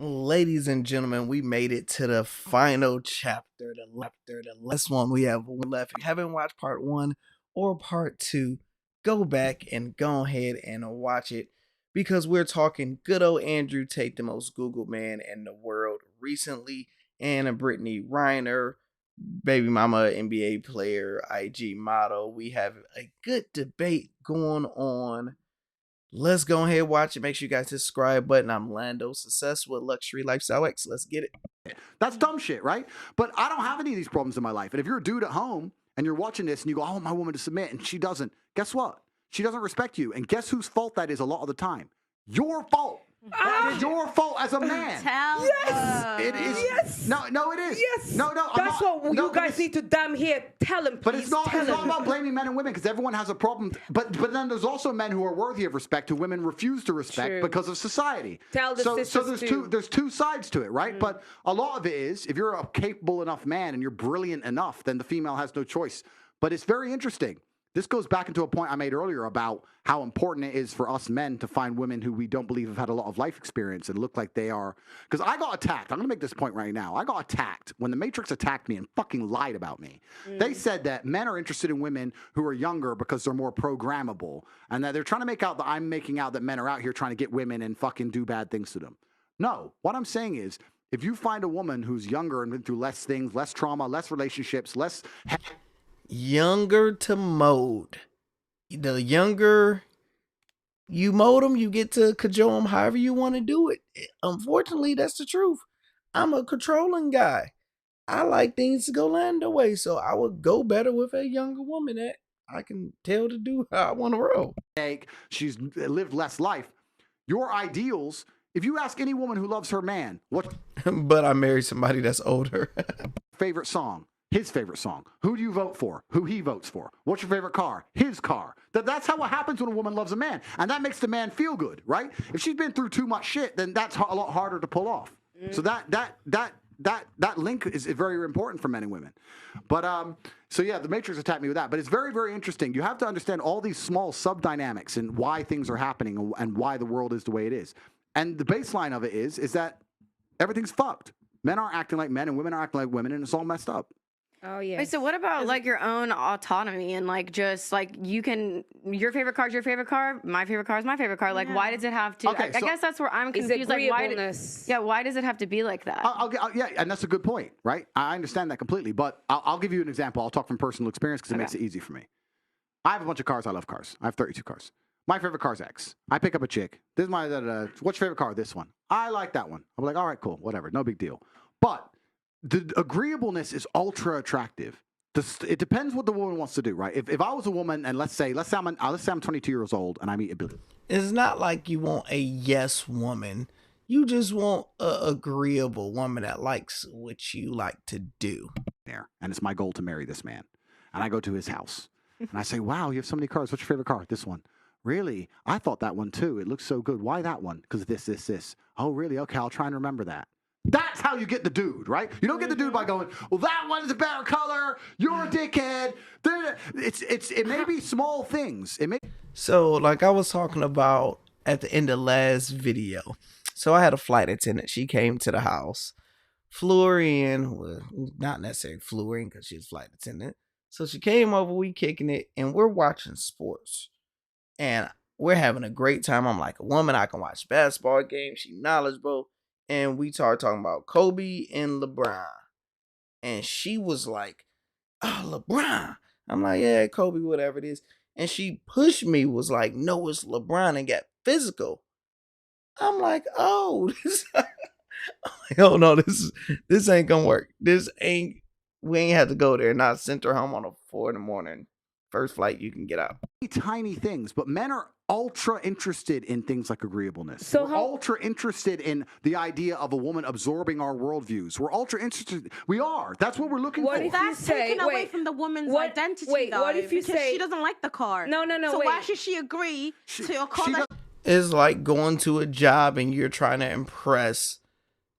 Ladies and gentlemen, we made it to the final chapter, the last one. We have one left. If you haven't watched part one or part two, go back and go ahead and watch it because we're talking good old Andrew Tate, the most Googled man in the world recently, and Brittany Reiner, baby mama, NBA player, IG model. We have a good debate going on. Let's go ahead and watch it. Make sure you guys hit the subscribe button. I'm Lando, success with Luxury Lifestyle X. Let's get it. That's dumb shit, right? But I don't have any of these problems in my life. And if you're a dude at home and you're watching this and you go, I want my woman to submit, and she doesn't, guess what? She doesn't respect you. And guess whose fault that is a lot of the time? Your fault. That is your fault as a man. Yes. It is. Yes. No, it is. Yes. No. That's what you guys need to damn here. Tell him, please. But it's not about blaming men and women because everyone has a problem. But then there's also men who are worthy of respect who women refuse to respect because of society. Tell the sisters so there's two sides to it, right? But a lot of it is if you're a capable enough man and you're brilliant enough, then the female has no choice. But it's very interesting. This goes back into a point I made earlier about how important it is for us men to find women who we don't believe have had a lot of life experience and look like they are. Because I got attacked. I'm going to make this point right now. I got attacked when the Matrix attacked me and fucking lied about me. They said that men are interested in women who are younger because they're more programmable and that they're trying to make out that I'm making out that men are out here trying to get women and fucking do bad things to them. No, what I'm saying is if you find a woman who's younger and been through less things, less trauma, less relationships, less... Younger to mold. The younger you mold them, you get to cajole them however you want to do it. Unfortunately, that's the truth. I'm a controlling guy. I like things to go Lando way, so I would go better with a younger woman that I can tell to do how I want to roll. She's lived less life. Your ideals, if you ask any woman who loves her man, what... But I married somebody that's older. Favorite song? His favorite song. Who do you vote for? Who he votes for. What's your favorite car? His car. That's how it happens when a woman loves a man. And that makes the man feel good, right? If she's been through too much shit, then that's a lot harder to pull off. So that link is very important for men and women. But so yeah, the Matrix attacked me with that. But it's very, very interesting. You have to understand all these small sub-dynamics and why things are happening and why the world is the way it is. And the baseline of it is that everything's fucked. Men aren't acting like men and women are acting like women, and it's all messed up. Oh yeah. Wait, so what about like your own autonomy and like just like you can your favorite car is your favorite car, my favorite car is my favorite car. Like why does it have to? I guess that's where I'm confused. Like why does it have to be like that? Yeah, and that's a good point, right? I understand that completely, but I'll give you an example. I'll talk from personal experience because it makes it easy for me. I have a bunch of cars. I love cars. I have 32 cars. My favorite car is X. I pick up a chick. This is my what's your favorite car? This one. I like that one. I'm like, all right, cool, whatever, no big deal. But the agreeableness is ultra attractive. It depends what the woman wants to do, right? If I was a woman and let's say I'm 22 years old and I meet a billion. It's not like you want a yes woman. You just want an agreeable woman that likes what you like to do. And it's my goal to marry this man. And I go to his house and I say, wow, you have so many cars. What's your favorite car? This one. Really? I thought that one too. It looks so good. Why that one? Because this. Oh, really? Okay, I'll try and remember that. That's how you get the dude, right? You don't get the dude by going, well, that one's a better color. You're a dickhead. It may be small things. So like I was talking about at the end of last video. So I had a flight attendant. She came to the house, flew her in. Well, not necessarily flew her in because she's a flight attendant. So she came over, we kicking it, and we're watching sports. And we're having a great time. I'm like a woman, I can watch basketball games. She's knowledgeable. And we started talking about Kobe and LeBron. And she was like, oh, LeBron. I'm like, yeah, Kobe, whatever it is. And she pushed me, was like, no, it's LeBron, and got physical. I'm like, oh, no, this ain't gonna work. We ain't have to go there. And I sent her home on a 4 a.m. First flight you can get out. Tiny things, but men are ultra interested in things like agreeableness. So we're ultra interested in the idea of a woman absorbing our worldviews. We're ultra interested. We are. That's what we're looking for. That's taken away from the woman's identity, though. What if you say she doesn't like the car? No. So why should she agree to a car? It's like going to a job and you're trying to impress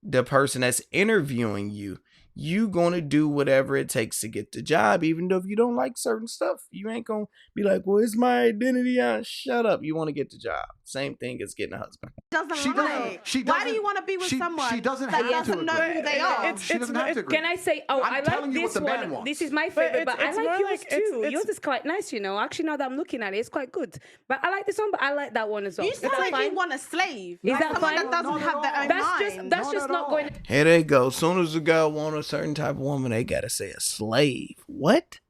the person that's interviewing you. you gonna do whatever it takes to get the job, even though if you don't like certain stuff. You ain't gonna be like, well, it's my identity. Shut up. You want to get the job. Same thing as getting a husband. Why do you want to be with someone she doesn't that have doesn't know who they are? She doesn't have to agree. Can I say, I like this one. This is my favorite, but I like yours too. Yours is quite nice, you know. Actually, now that I'm looking at it, it's quite good. But I like this one, but I like that one as well. You sound like you want a slave. Is that someone fine? that doesn't have their own mind. That's just not going. Here they go. As soon as a guy want a certain type of woman, they gotta say a slave. What?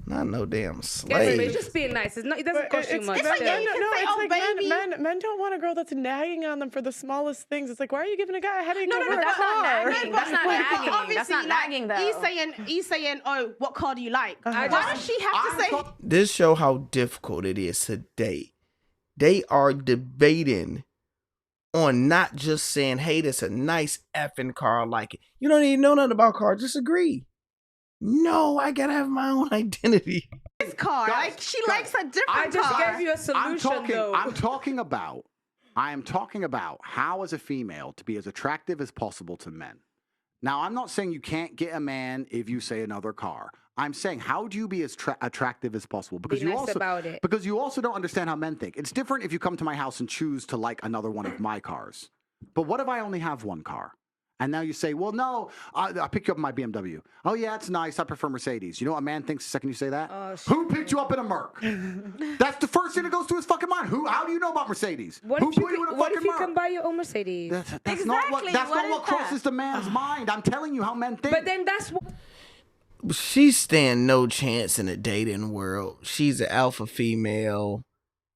Not no damn slave. It's just being nice. It doesn't cost you much. It's like men don't want a girl that's nagging on them for the smallest things. It's like, why are you giving a guy a headache? No, that's not nagging. That's not nagging. That's not nagging, though. He's saying, oh, what car do you like? Why does she have to say? This show how difficult it is to date. They are debating on not just saying, hey, that's a nice effing car, I like it. You don't even know nothing about cars, just agree. No, I gotta have my own identity. This car, she likes a different car. I just gave you a solution, though. I am talking about how, as a female, to be as attractive as possible to men. Now, I'm not saying you can't get a man if you say another car. I'm saying, how do you be as attractive as possible? Because because you also don't understand how men think. It's different if you come to my house and choose to like another one of my cars. But what if I only have one car? And now you say, well, no, I'll pick you up in my BMW. Oh, yeah, it's nice. I prefer Mercedes. You know what a man thinks the second you say that? Who picked you up in a Merc? That's the first thing that goes through his fucking mind. How do you know about Mercedes? What if you can buy your own Mercedes? That's not what crosses the man's mind. I'm telling you how men think. But then that's what... She's stand no chance in the dating world. She's an alpha female.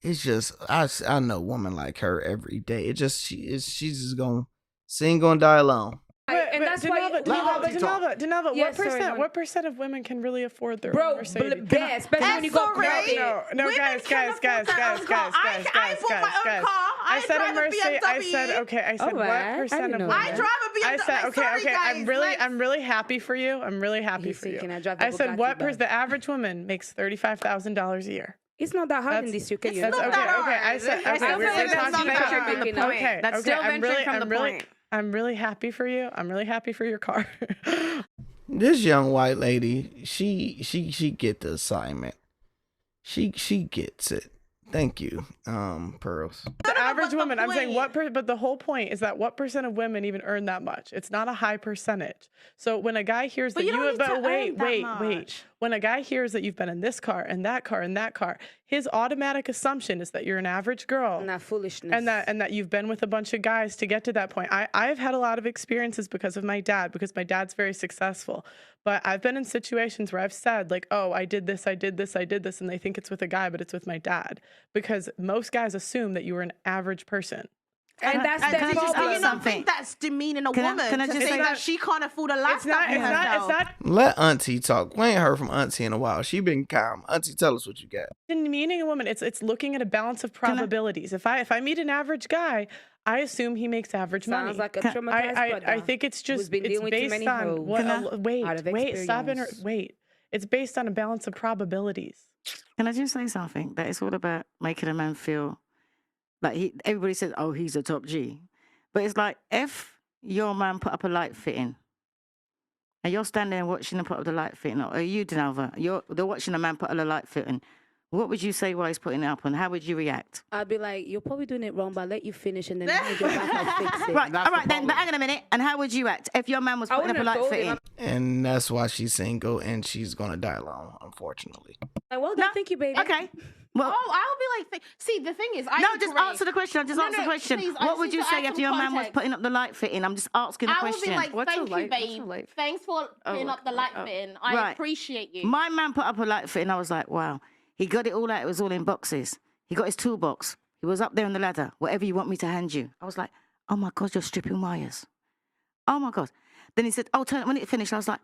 It's just, I know a woman like her every day. It just, she's just gonna... She ain't gonna die alone. And that's why Denalva, what percent of women can really afford their own Mercedes? Especially when you go crazy. No, guys. I said a Mercedes. I said what percent of women? I drive a BMW. I said okay. I'm really happy for you. I'm really happy for you. I said what percent? The average woman makes $35,000 a year. It's not that hard in this UK. It's not that hard. I said okay. We're talking about that's still venturing from the point. I'm really happy for you. I'm really happy for your car. This young white lady, she get the assignment. She gets it. Thank you, Pearls. The average woman, I'm saying but the whole point is that what percent of women even earn that much? It's not a high percentage. So when a guy hears that wait. When a guy hears that you've been in this car and that car and that car, his automatic assumption is that you're an average girl. And that foolishness. And that you've been with a bunch of guys to get to that point. I've had a lot of experiences because of my dad, because my dad's very successful. But I've been in situations where I've said, like, oh, I did this, and they think it's with a guy, but it's with my dad. Because most guys assume that you were an average person. And that's the problem. Do you not think that's demeaning a woman to say that she can't afford a lifestyle for herself? Let Auntie talk. We ain't heard from Auntie in a while. She been calm. Auntie, tell us what you got. Demeaning a woman, it's looking at a balance of probabilities. If I meet an average guy, I assume he makes average money. Sounds like a traumatized I think it's just based on wait. It's based on a balance of probabilities. Can I just say something? That it's all about making a man feel like everybody says, oh, he's a top G. But it's like, if your man put up a light fitting and you're standing there watching him put up the light fitting, or you, Denalva, they're watching a man put up a light fitting, what would you say while he's putting it up, and how would you react? I'd be like, you're probably doing it wrong, but I'll let you finish and then you go back and fix it. Right, all right then, but hang on a minute. And how would you act if your man was putting up a light fitting? And that's why she's single and she's gonna die alone, unfortunately. Well, thank you, baby. Okay. Well, I'll be like, see, the thing is, just answer the question. Answer the question. Please, what would you say if your man was putting up the light fitting? I'm just asking the question. I would be like, thank you, babe. Thanks for putting up the light fitting. I appreciate you. My man put up a light fitting. I was like, wow. He got it all out. It was all in boxes. He got his toolbox. He was up there on the ladder. Whatever you want me to hand you. I was like, oh my God, you're stripping wires. Oh my God. Then he said, oh, turn it when it finished. I was like,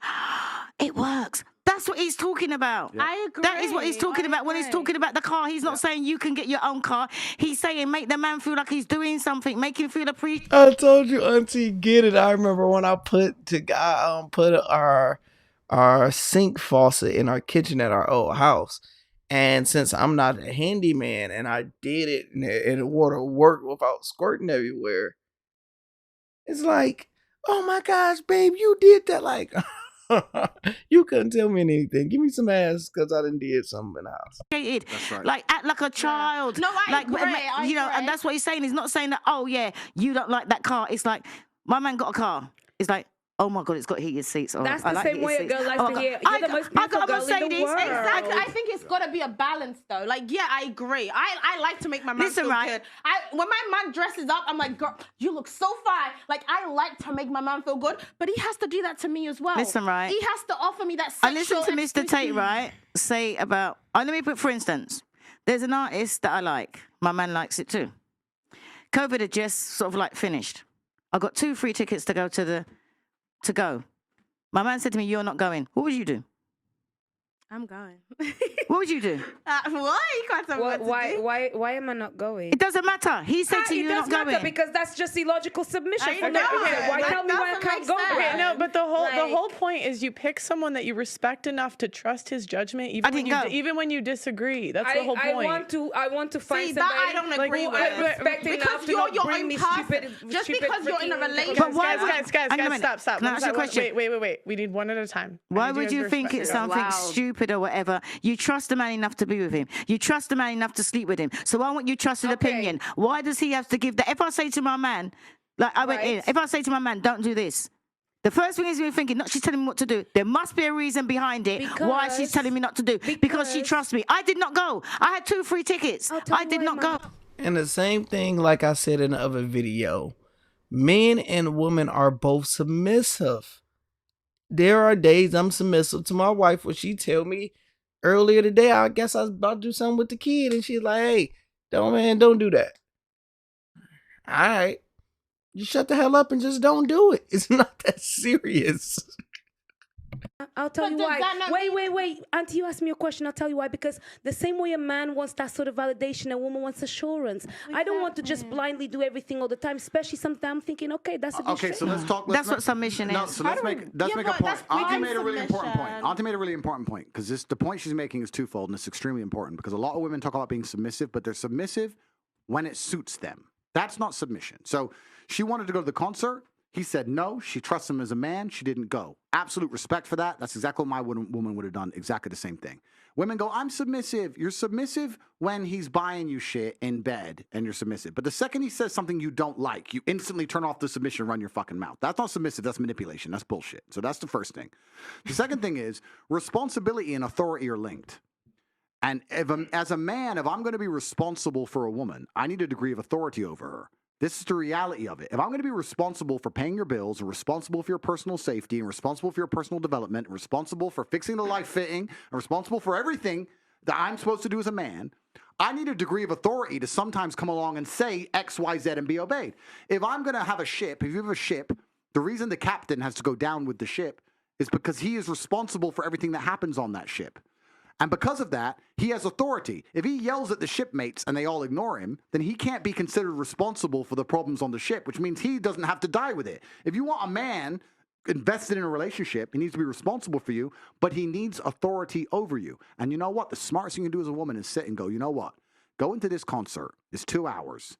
it works. That's what he's talking about. Yeah. I agree. That is what he's talking about when he's talking about the car. He's not saying you can get your own car. He's saying make the man feel like he's doing something. Make him feel appreciated. I told you, Auntie, get it. I remember when I put our sink faucet in our kitchen at our old house. And since I'm not a handyman and I did it and the water worked without squirting everywhere, It's like, oh my gosh, babe, you did that. Like, you couldn't tell me anything. Give me some ass because I done did something in the house. That's right. Like, act like a child. No, I agree. You know, and that's what he's saying. He's not saying that, oh, yeah, you don't like that car. It's like, my man got a car. It's like, oh my God, it's got heated seats. Oh, that's the same way a girl likes to hear. You're the most beautiful girl in the world. Exactly. I think it's got to be a balance, though. Like, yeah, I agree. I like to make my man feel good. When my man dresses up, I'm like, girl, you look so fine. Like, I like to make my man feel good, but he has to do that to me as well. Listen, right? He has to offer me that sexual I listened to Mr. Tate, right, say about, let me put, for instance, there's an artist that I like. My man likes it too. COVID had just sort of like finished. I got 2 free tickets to go. My man said to me, you're not going. What would you do? I'm going. What would you do? Why? You can't tell me what to do. Why am I not going? It doesn't matter. He said to you, you're not going. It does matter because that's just illogical submission. I know. Why tell me why I can't go? Okay, no, but the whole point is you pick someone that you respect enough to trust his judgment, even when you disagree. That's the whole point. I want to find somebody that I don't agree with. Respect enough to not bring me stupid. Just because you're in a relationship. But guys, stop. Can I ask you a question? Wait. We need one at a time. Why would you think it's something stupid or whatever? You trust the man enough to be with him. You trust the man enough to sleep with him. So why won't you trust his opinion? Why does he have to give that? If I say to my man, like I went in, if I say to my man, don't do this, the first thing is you're thinking, not she's telling me what to do. There must be a reason behind it why she's telling me not to do. Because she trusts me. I did not go. I had 2 free tickets. I did not go. And the same thing, like I said in the other video, men and women are both submissive. There are days I'm submissive to my wife where she tell me, earlier today, I guess I was about to do something with the kid, and she's like, hey, don't do that. All right. You shut the hell up and just don't do it. It's not that serious. I'll tell you why. Wait. Auntie, you asked me a question. I'll tell you why. Because the same way a man wants that sort of validation, a woman wants assurance. Exactly. I don't want to just blindly do everything all the time, especially sometimes I'm thinking, okay, that's a good Okay, so let's talk. That's what submission is. No, so let's make a point. Auntie made a really important point. Because the point she's making is twofold, and it's extremely important. Because a lot of women talk about being submissive, but they're submissive when it suits them. That's not submission. So she wanted to go to the concert. He said no. She trusts him as a man. She didn't go. Absolute respect for that. That's exactly what my woman would have done. Exactly the same thing. Women go, I'm submissive. You're submissive when he's buying you shit in bed and you're submissive. But the second he says something you don't like, you instantly turn off the submission and run your fucking mouth. That's not submissive. That's manipulation. That's bullshit. So that's the first thing. The second thing is responsibility and authority are linked. And as a man, if I'm going to be responsible for a woman, I need a degree of authority over her. This is the reality of it. If I'm going to be responsible for paying your bills and responsible for your personal safety and responsible for your personal development and responsible for fixing the life fitting and responsible for everything that I'm supposed to do as a man, I need a degree of authority to sometimes come along and say X, Y, Z and be obeyed. If I'm going to have a ship, if you have a ship, the reason the captain has to go down with the ship is because he is responsible for everything that happens on that ship. And because of that, he has authority. If he yells at the shipmates and they all ignore him, then he can't be considered responsible for the problems on the ship, which means he doesn't have to die with it. If you want a man invested in a relationship, he needs to be responsible for you, but he needs authority over you. And you know what? The smartest thing you can do as a woman is sit and go, you know what? Go into this concert. It's 2 hours.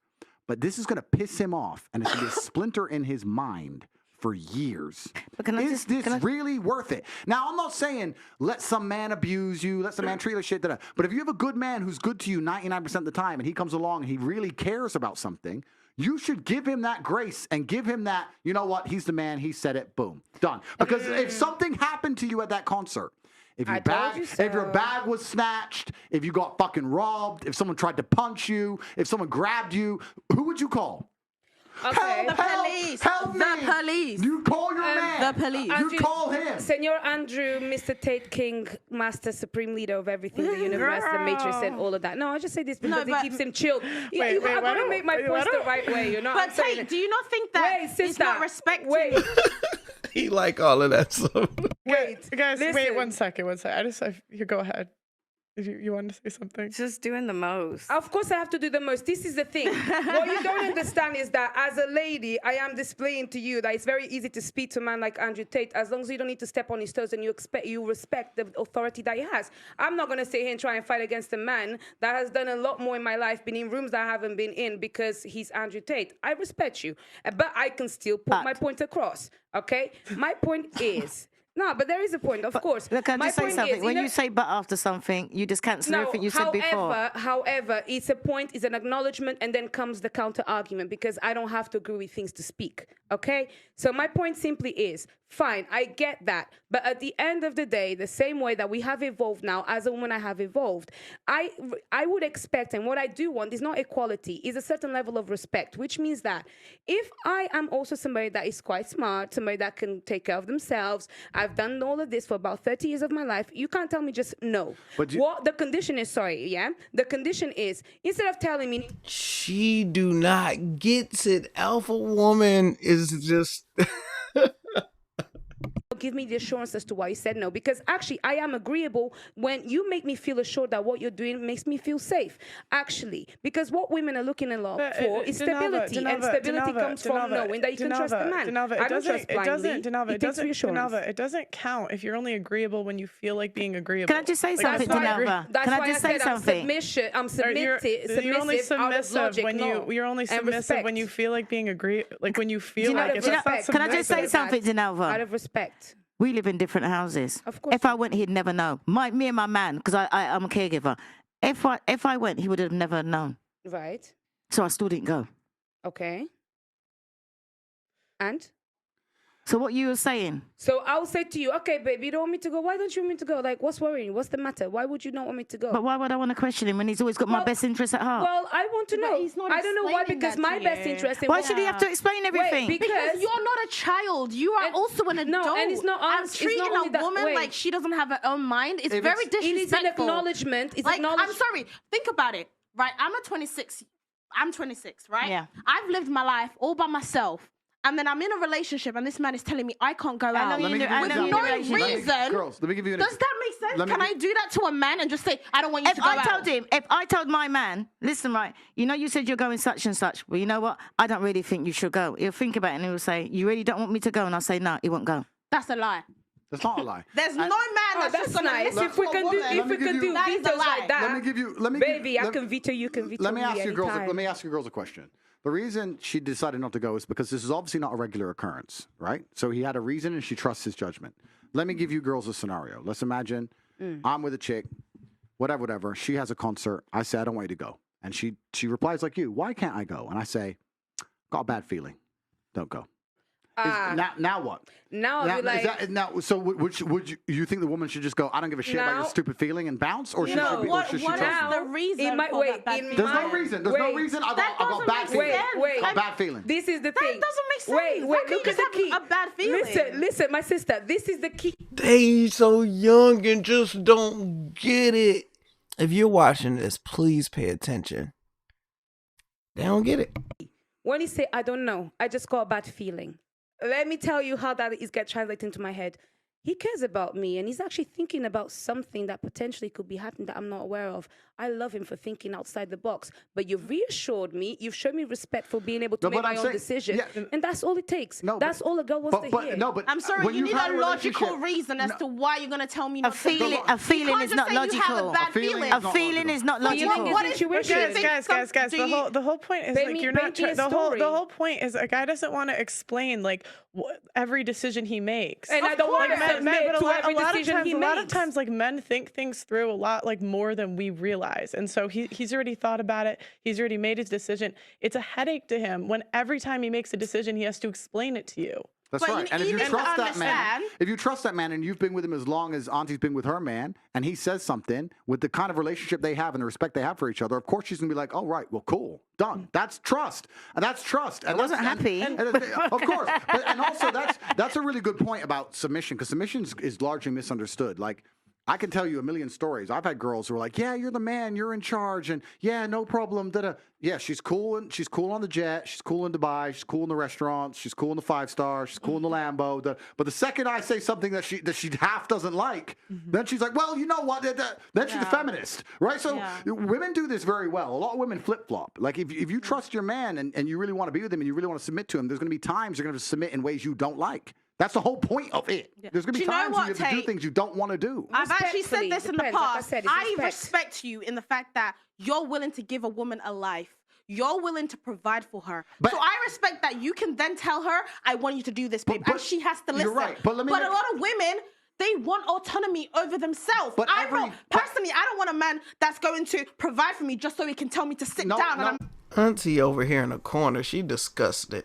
But this is going to piss him off, and it's going to be a splinter in his mind for years. Is this really worth it? Now, I'm not saying let some man abuse you, let some man treat you like shit, but if you have a good man who's good to you 99% of the time and he comes along and he really cares about something, you should give him that grace and give him that, you know what, he's the man, he said it, boom, done. Because if something happened to you at that concert, if your bag was snatched, if you got fucking robbed, if someone tried to punch you, if someone grabbed you, who would you call? Okay. The police. Help me. The police. You call your man. The police. You call him. Senor Andrew, Mr. Tate King, Master Supreme Leader of everything, the universe, the Matrix, and all of that. No, I just say this because it keeps him chilled. I want to make my point the right way. You know. But Tate, do you not think that it's not respecting? Wait. He like all of that stuff. Guys, wait 1 second. You go ahead. You wanted to say something? Just doing the most. Of course I have to do the most. This is the thing. What you don't understand is that as a lady, I am displaying to you that it's very easy to speak to a man like Andrew Tate as long as you don't need to step on his toes and you respect the authority that he has. I'm not going to sit here and try and fight against a man that has done a lot more in my life, been in rooms that I haven't been in because he's Andrew Tate. I respect you, but I can still put my point across, okay? My point is... No, but there is a point, of course. Look, can I just say something? When you say but after something, you just cancel everything you said before. However, it's a point, it's an acknowledgement, and then comes the counter argument because I don't have to agree with things to speak, okay? So my point simply is, fine, I get that. But at the end of the day, the same way that we have evolved now, as a woman I have evolved, I would expect, and what I do want is not equality, is a certain level of respect, which means that if I am also somebody that is quite smart, somebody that can take care of themselves, I've done all of this for about 30 years of my life, you can't tell me just no. But what the condition is, the condition is, instead of telling me... She do not get it. Alpha woman is just... Give me the assurance as to why you said no, because actually I am agreeable when you make me feel assured that what you're doing makes me feel safe, actually, because what women are looking a lot for is stability, and stability comes from knowing that you can trust the man. I don't trust blindly. It takes reassurance. It doesn't count if you're only agreeable when you feel like being agreeable. Can I just say something, Dinova? Can I just say something? I'm submissive. You're only submissive you're only submissive when you feel like being when you feel like it's not submissive. Can I just say something, Dinova? Out of respect. We live in different houses. Of course. If I went, he'd never know. Me and my man, because I'm a caregiver. If I went, he would have never known. Right. So I still didn't go. Okay. And? So what you were saying? So I'll say to you, okay, babe, you don't want me to go? Why don't you want me to go? Like, what's worrying you? What's the matter? Why would you not want me to go? But why would I want to question him when he's always got my best interest at heart? Well, I want to know. I don't know why, because my best interest... Why should he have to explain everything? Wait, because you're not a child. You are also an adult. No, and it's not us. Treating a woman like she doesn't have her own mind is very disrespectful. It is an acknowledgement. I'm sorry. Think about it, right? I'm 26, right? Yeah. I've lived my life all by myself. And then I'm in a relationship, and this man is telling me I can't go out with no reason. Girls, let me give you an Does that make sense? Can I do that to a man and just say, I don't want you to go out? If I told my man, listen, right, you said you're going such and such. Well, you know what? I don't really think you should go. He'll think about it, and he'll say, you really don't want me to go? And I'll say, no, he won't go. That's a lie. That's not a lie. There's no man that's just gonna listen if we can do vetoes like that. Baby, I can veto, you can veto. Let me ask you girls a question. The reason she decided not to go is because this is obviously not a regular occurrence, right? So he had a reason and she trusts his judgment. Let me give you girls a scenario. Let's imagine I'm with a chick, whatever. She has a concert. I say, I don't want you to go. And she replies like you, why can't I go? And I say, got a bad feeling. Don't go. Now what? Now I'll be like... So would you think the woman should just go, I don't give a shit about your stupid feeling and bounce? Or should she trust you? What is the reason for that bad feeling? There's no reason. There's no reason. I got bad feeling. Got bad feeling. This is the thing. That doesn't make sense. Wait, look at the key. A bad feeling. Listen, my sister. This is the key. They so young and just don't get it. If you're watching this, please pay attention. They don't get it. When he say, I don't know, I just got a bad feeling. Let me tell you how that is get translated into my head. He cares about me, and he's actually thinking about something that potentially could be happening that I'm not aware of. I love him for thinking outside the box. But you've reassured me. You've shown me respect for being able to make my own decision. Yeah, and that's all it takes. That's all a girl wants to hear. No, but I'm sorry, you need a logical reason as to why you're going to tell me not to go. A feeling is not logical. A feeling is not logical. What is guys, the whole point is like you're not the whole point is a guy doesn't want to explain like every decision he makes. And I don't want to admit to every decision he makes. A lot of times like men think things through a lot like more than we realize. And so he's already thought about it. He's already made his decision. It's a headache to him when every time he makes a decision, he has to explain it to you. That's right. And if you trust that man, and you've been with him as long as Auntie's been with her man, and he says something with the kind of relationship they have and the respect they have for each other, of course she's gonna be like, "Oh right, well, cool, done." That's trust, and that's trust. And I wasn't happy. Of course, and also that's a really good point about submission, because submission is largely misunderstood. Like, I can tell you a million stories. I've had girls who are like, yeah, you're the man, you're in charge, and yeah, no problem. Da-da. Yeah, she's cool, and she's cool on the jet, she's cool in Dubai, she's cool in the restaurants, she's cool in the 5-star, she's cool in the Lambo. But the second I say something that she half doesn't like, then she's like, well, you know what? Then she's a feminist, right? So women do this very well. A lot of women flip-flop. Like if you trust your man and you really want to be with him and you really want to submit to him, there's going to be times you're going to submit in ways you don't like. That's the whole point of it. Yeah. There's going to be times where you have to do things you don't want to do. I've actually said this in the past. I respect you in the fact that you're willing to give a woman a life. You're willing to provide for her. So I respect that you can then tell her, I want you to do this, babe. And she has to listen. You're right. But a lot of women, they want autonomy over themselves. But personally, I don't want a man that's going to provide for me just so he can tell me to sit down. Auntie over here in the corner, she disgusted.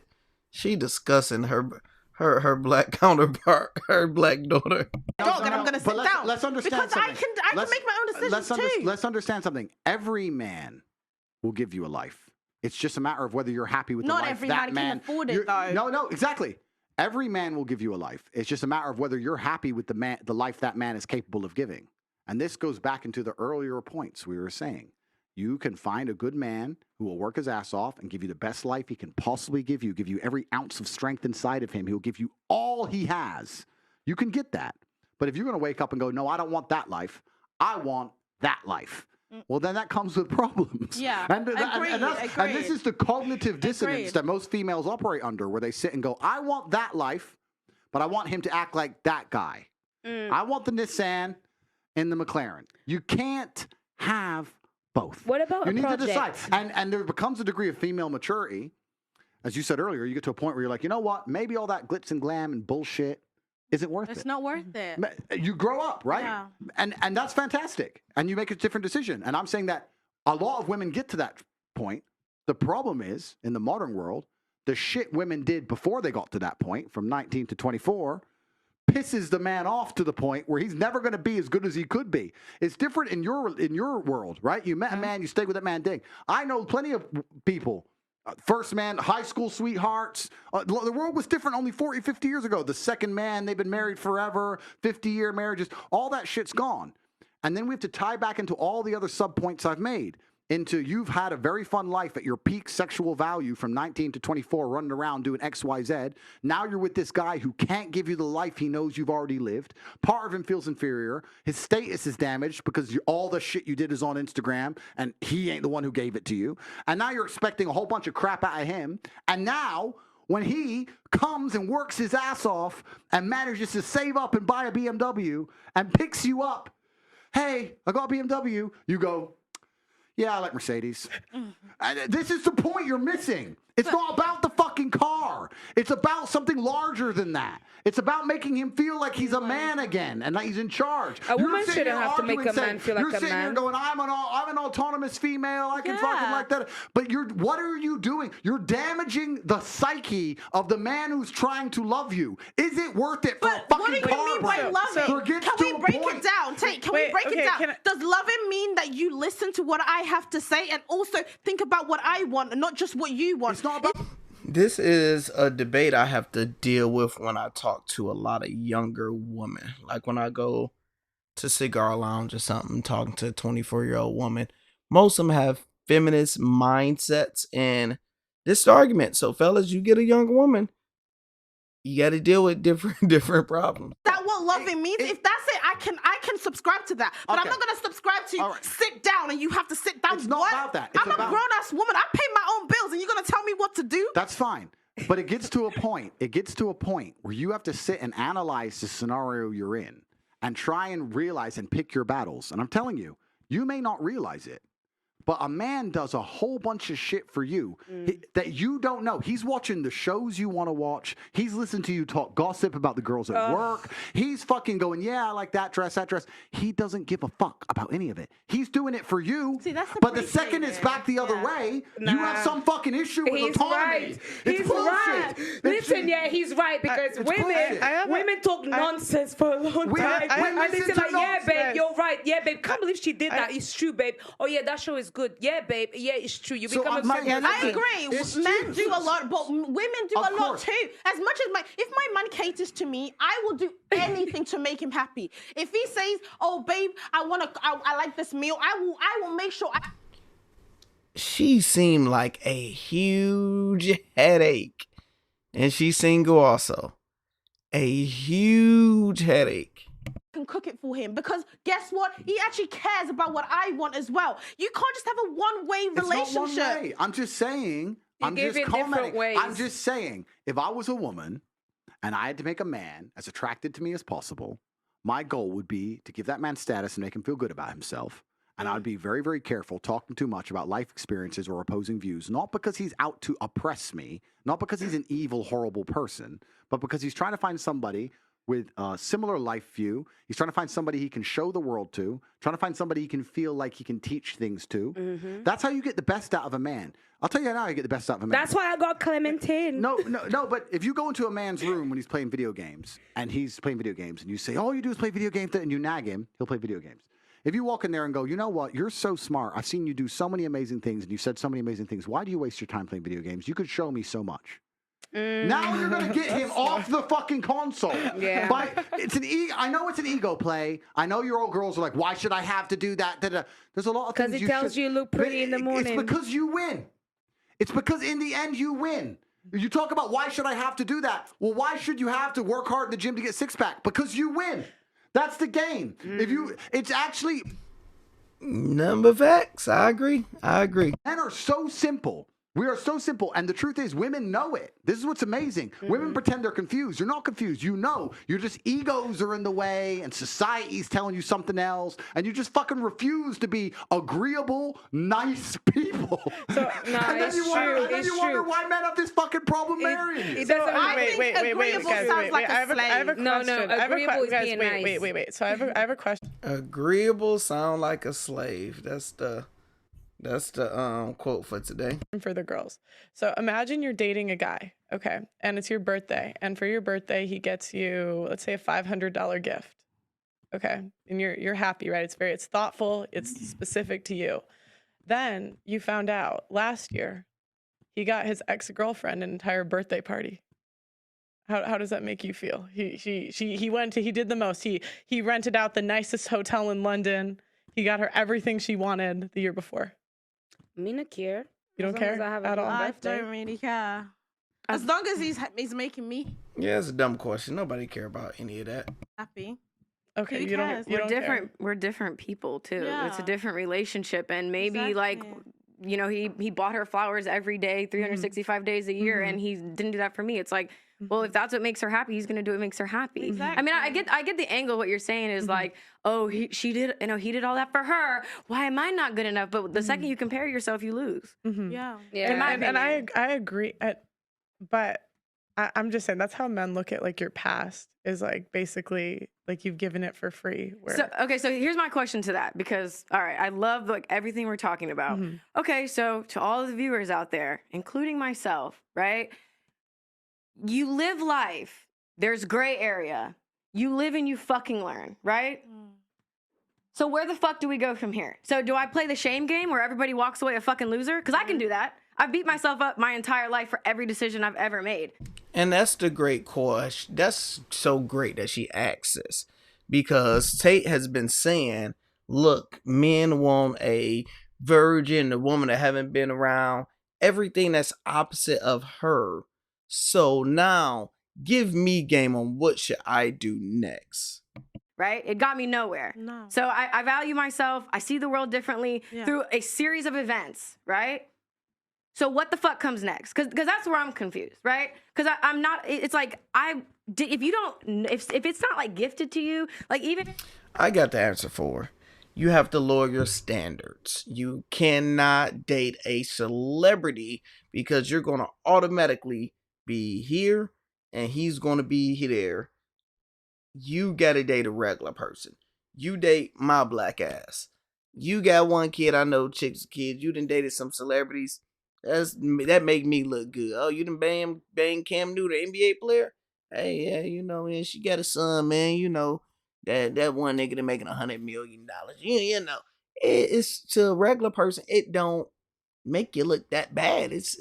She discussing her black counterpart, her black daughter. And I'm gonna sit down. Let's understand because something. I can make my own decisions too. Let's understand something. Every man will give you a life. It's just a matter of whether you're happy with the life that man. Not every man can afford it, though. No, exactly. Every man will give you a life. It's just a matter of whether you're happy with the life that man is capable of giving. And this goes back into the earlier points we were saying. You can find a good man who will work his ass off and give you the best life he can possibly give you every ounce of strength inside of him. He'll give you all he has. You can get that. But if you're going to wake up and go, no, I don't want that life. I want that life. Well, then that comes with problems. Yeah, and this is the cognitive dissonance that most females operate under, where they sit and go, I want that life, but I want him to act like that guy. I want the Nissan and the McLaren. You can't have both. What about you need to decide. And there becomes a degree of female maturity. As you said earlier, you get to a point where you're like, you know what? Maybe all that glitz and glam and bullshit isn't worth it. It's not worth it. You grow up, right? Yeah. And that's fantastic. And you make a different decision. And I'm saying that a lot of women get to that point. The problem is, in the modern world, the shit women did before they got to that point, from 19 to 24, pisses the man off to the point where he's never going to be as good as he could be. It's different in your world, right? You met a man, you stayed with that man, ding. I know plenty of people. First man, high school sweethearts. The world was different only 40, 50 years ago. The second man, they've been married forever, 50-year marriages. All that shit's gone. And then we have to tie back into all the other sub-points I've made. Into you've had a very fun life at your peak sexual value from 19 to 24, running around doing X, Y, Z. Now you're with this guy who can't give you the life he knows you've already lived. Part of him feels inferior. His status is damaged because all the shit you did is on Instagram, and he ain't the one who gave it to you. And now you're expecting a whole bunch of crap out of him. And now, when he comes and works his ass off and manages to save up and buy a BMW and picks you up, hey, I got a BMW, you go, yeah, I like Mercedes. And this is the point you're missing. It's not about the fucking car. It's about something larger than that. It's about making him feel like he's a man again and that he's in charge. A woman shouldn't have to make a man feel like a man. You're sitting here going, I'm an autonomous female. I can fucking like that. But what are you doing? You're damaging the psyche of the man who's trying to love you. Is it worth it for a fucking car? What do you mean by loving? Can we break it down? Tate, can we break it down? Does loving mean that you listen to what I have to say and also think about what I want and not just what you want? This is a debate I have to deal with when I talk to a lot of younger women. Like when I go to cigar lounge or something, talking to a 24-year-old woman. Most of them have feminist mindsets, and this is the argument. So fellas, you get a young woman, you got to deal with different problems. That's what loving means. If that's it, I can subscribe to that. But I'm not going to subscribe to sit down and you have to sit down. It's not about that. I'm a grown-ass woman. I pay my own bills and you're going to tell me what to do? That's fine. But it gets to a point. It gets to a point where you have to sit and analyze the scenario you're in and try and realize and pick your battles. And I'm telling you, you may not realize it, but a man does a whole bunch of shit for you that you don't know. He's watching the shows you want to watch. He's listening to you talk gossip about the girls at work. He's fucking going, yeah, I like that dress, that dress. He doesn't give a fuck about any of it. He's doing it for you. See, that's but the second it's back the other way, you have some fucking issue with autonomy. Right. He's right. Listen, he's right, because women talk nonsense for a long time. And they say like, yeah, babe, you're right. Yeah, babe, can't believe she did that. It's true, babe. Oh, yeah, that show is good. Yeah, babe. Yeah, it's true. You So, become a I agree. It's Men true. do a lot, but women do Of a lot course. too. As much as if my man caters to me, I will do anything to make him happy. If he says, "Oh, babe, I like this meal," I will make sure. She seemed like a huge headache, and she's single also. A huge headache. Can cook it for him, because guess what? He actually cares about what I want as well. You can't just have a one-way relationship. It's not one way. I'm just saying. I'm just commenting. I'm just saying. If I was a woman and I had to make a man as attracted to me as possible, my goal would be to give that man status and make him feel good about himself. And I'd be very, very careful talking too much about life experiences or opposing views, not because he's out to oppress me, not because he's an evil, horrible person, but because he's trying to find somebody with a similar life view. He's trying to find somebody he can show the world to, trying to find somebody he can feel like he can teach things to. That's how you get the best out of a man. I'll tell you how you get the best out of a man. That's why I got Clementine. No, but if you go into a man's room when he's playing video games, and he's playing video games, and you say, all you do is play video games, and you nag him, he'll play video games. If you walk in there and go, you know what, you're so smart. I've seen you do so many amazing things, and you said so many amazing things. Why do you waste your time playing video games? You could show me so much. Now you're going to get him off the fucking console. Yeah. But I know it's an ego play. I know your old girls are like, why should I have to do that? There's a lot of things because it tells you look pretty in the morning. It's because you win. It's because in the end you win. You talk about why should I have to do that? Well, why should you have to work hard in the gym to get six-pack? Because you win. That's the game. It's actually... Number facts. I agree. Men are so simple. We are so simple. And the truth is, women know it. This is what's amazing. Women pretend they're confused. You're not confused. You know. You're just egos are in the way, and society's telling you something else, and you just fucking refuse to be agreeable, nice people. So, no, and then it's you true. wonder why men have this fucking problem marrying you. Wait, agreeable sounds like a slave. I have a question. No, agreeable is being nice. Wait. So I have a question. Agreeable sound like a slave. That's the quote for today. For the girls. So imagine you're dating a guy, okay, and it's your birthday, and for your birthday he gets you, let's say, a $500 gift, okay, and you're happy, right? It's thoughtful, it's specific to you. Then you found out last year he got his ex-girlfriend an entire birthday party. How does that make you feel? He did the most. He rented out the nicest hotel in London. He got her everything she wanted the year before. Me not care. You don't care at all? I don't really care. As long as he's making me Yeah, it's a dumb question. Nobody care about any of that. happy. Okay, Who you don't. cares? You don't care. We're different people too. Yeah. It's a different relationship, and maybe like, you know, he bought her flowers every day, 365 days a year, and he didn't do that for me. It's like, well, if that's what makes her happy, he's gonna do what makes her happy. Exactly. I mean, I get the angle. What you're saying is like, oh, he did all that for her. Why am I not good enough? But the second you compare yourself, you lose. Yeah. And I agree. But I'm just saying that's how men look at like your past, is like basically like you've given it for free. So here's my question to that, because all right, I love like everything we're talking about. Okay, so to all of the viewers out there, including myself, right? You live life. There's gray area. You live and you fucking learn, right? So where the fuck do we go from here? So do I play the shame game where everybody walks away a fucking loser? Because I can do that. I've beat myself up my entire life for every decision I've ever made. And that's the great question. That's so great that she asks this, because Tate has been saying, look, men want a virgin, a woman that haven't been around, everything that's opposite of her. So now give me game on what should I do next. Right? It got me nowhere. No. So I value myself. I see the world differently through a series of events, right? So what the fuck comes next? Because that's where I'm confused, right? Because I'm not, it's like, if it's not like gifted to you, like even. I got the answer for her. You have to lower your standards. You cannot date a celebrity because you're going to automatically be here and he's going to be there. You got to date a regular person. You date my black ass. You got one kid, I know chicks, kids. You done dated some celebrities. That make me look good. Oh, you done bang Cam Newton, the NBA player? Hey, yeah, you know, man, she got a son, man. You know, that one nigga that making $100 million. You know, it's to a regular person, it don't make you look that bad. It's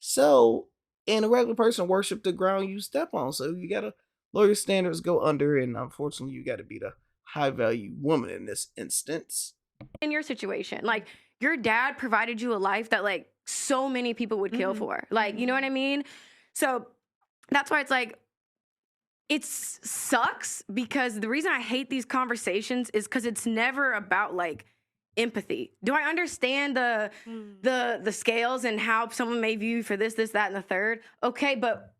So, and a regular person worship the ground you step on. So you gotta lower your standards, go under, and unfortunately, you gotta be the high value woman in this instance. In your situation, like your dad provided you a life that like so many people would kill for. Like, you know what I mean? So that's why it's like, it sucks, because the reason I hate these conversations is because it's never about like empathy. Do I understand the scales and how someone may view you for this, that, and the third? Okay, but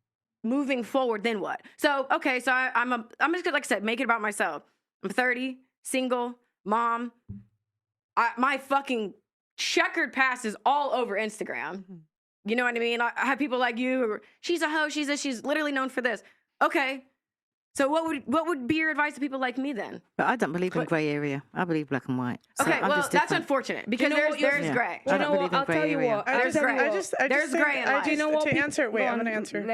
moving forward, then what? So okay, so I'm just gonna, like I said, make it about myself. I'm 30, single, mom. My fucking checkered past is all over Instagram. You know what I mean? I have people like you. She's a hoe. She's literally known for this. Okay. So what would be your advice to people like me then? But I don't believe in grey area. I believe black and white. So okay, well, that's unfortunate, because there's grey. I don't believe in grey area. There's grey. There's grey in life. You know what? To answer, wait, I'm going to answer.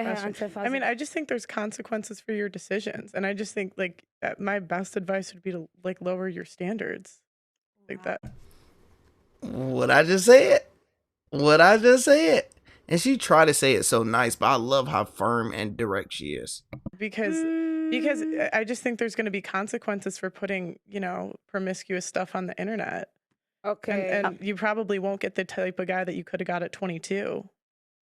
I mean, I just think there's consequences for your decisions, and I just think like my best advice would be to like lower your standards, like that. What I just said. And she tried to say it so nice, but I love how firm and direct she is. Because I just think there's going to be consequences for putting, promiscuous stuff on the internet. Okay. And you probably won't get the type of guy that you could have got at 22.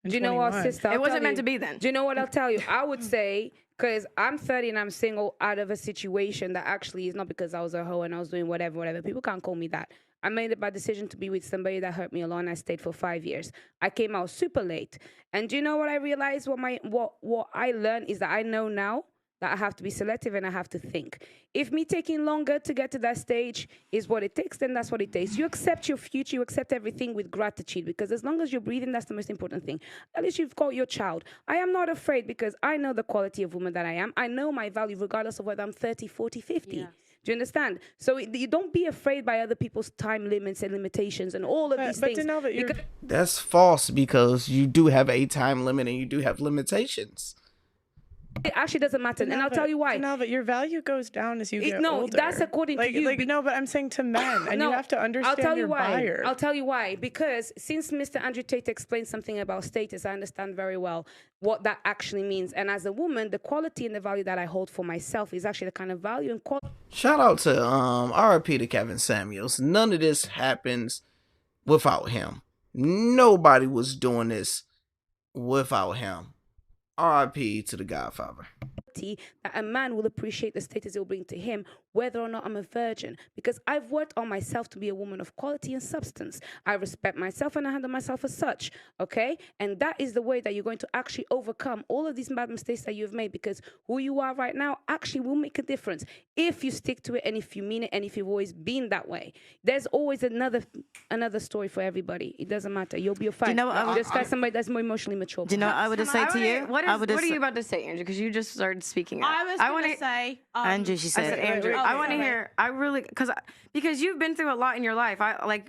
Do you know what, sister? It wasn't meant to be then. Do you know what I'll tell you? I would say, because I'm 30 and I'm single out of a situation that actually is not because I was a hoe and I was doing whatever. People can't call me that. I made a bad decision to be with somebody that hurt me a lot, and I stayed for 5 years. I came out super late. And do you know what I realized? What I learned is that I know now that I have to be selective and I have to think. If me taking longer to get to that stage is what it takes, then that's what it takes. You accept your future, you accept everything with gratitude, because as long as you're breathing, that's the most important thing. At least you've got your child. I am not afraid, because I know the quality of woman that I am. I know my value regardless of whether I'm 30, 40, 50. Yeah. Do you understand? So you don't be afraid by other people's time limits and limitations and all of these things. That's false, because you do have a time limit and you do have limitations. It actually doesn't matter, and I'll tell you why. No, but your value goes down as you get older. No, that's according to you. No, but I'm saying to men, and you have to understand your buyer. I'll tell you why. Because since Mr. Andrew Tate explained something about status, I understand very well what that actually means. And as a woman, the quality and the value that I hold for myself is actually the kind of value and quality. Shout out to RIP to Kevin Samuels. None of this happens without him. Nobody was doing this without him. RIP to the Godfather. That a man will appreciate the status it will bring to him, whether or not I'm a virgin, because I've worked on myself to be a woman of quality and substance. I respect myself and I handle myself as such, okay? And that is the way that you're going to actually overcome all of these bad mistakes that you've made, because who you are right now actually will make a difference if you stick to it and if you mean it and if you've always been that way. There's always another story for everybody. It doesn't matter. You'll be fine. Do you know what I just got somebody that's more emotionally mature. Do you know what I would have said to you? What are you about to say, Andrew? Because you just started speaking. I was going to say Andrew. She said, I said Andrew. I want to hear. I really because you've been through a lot in your life.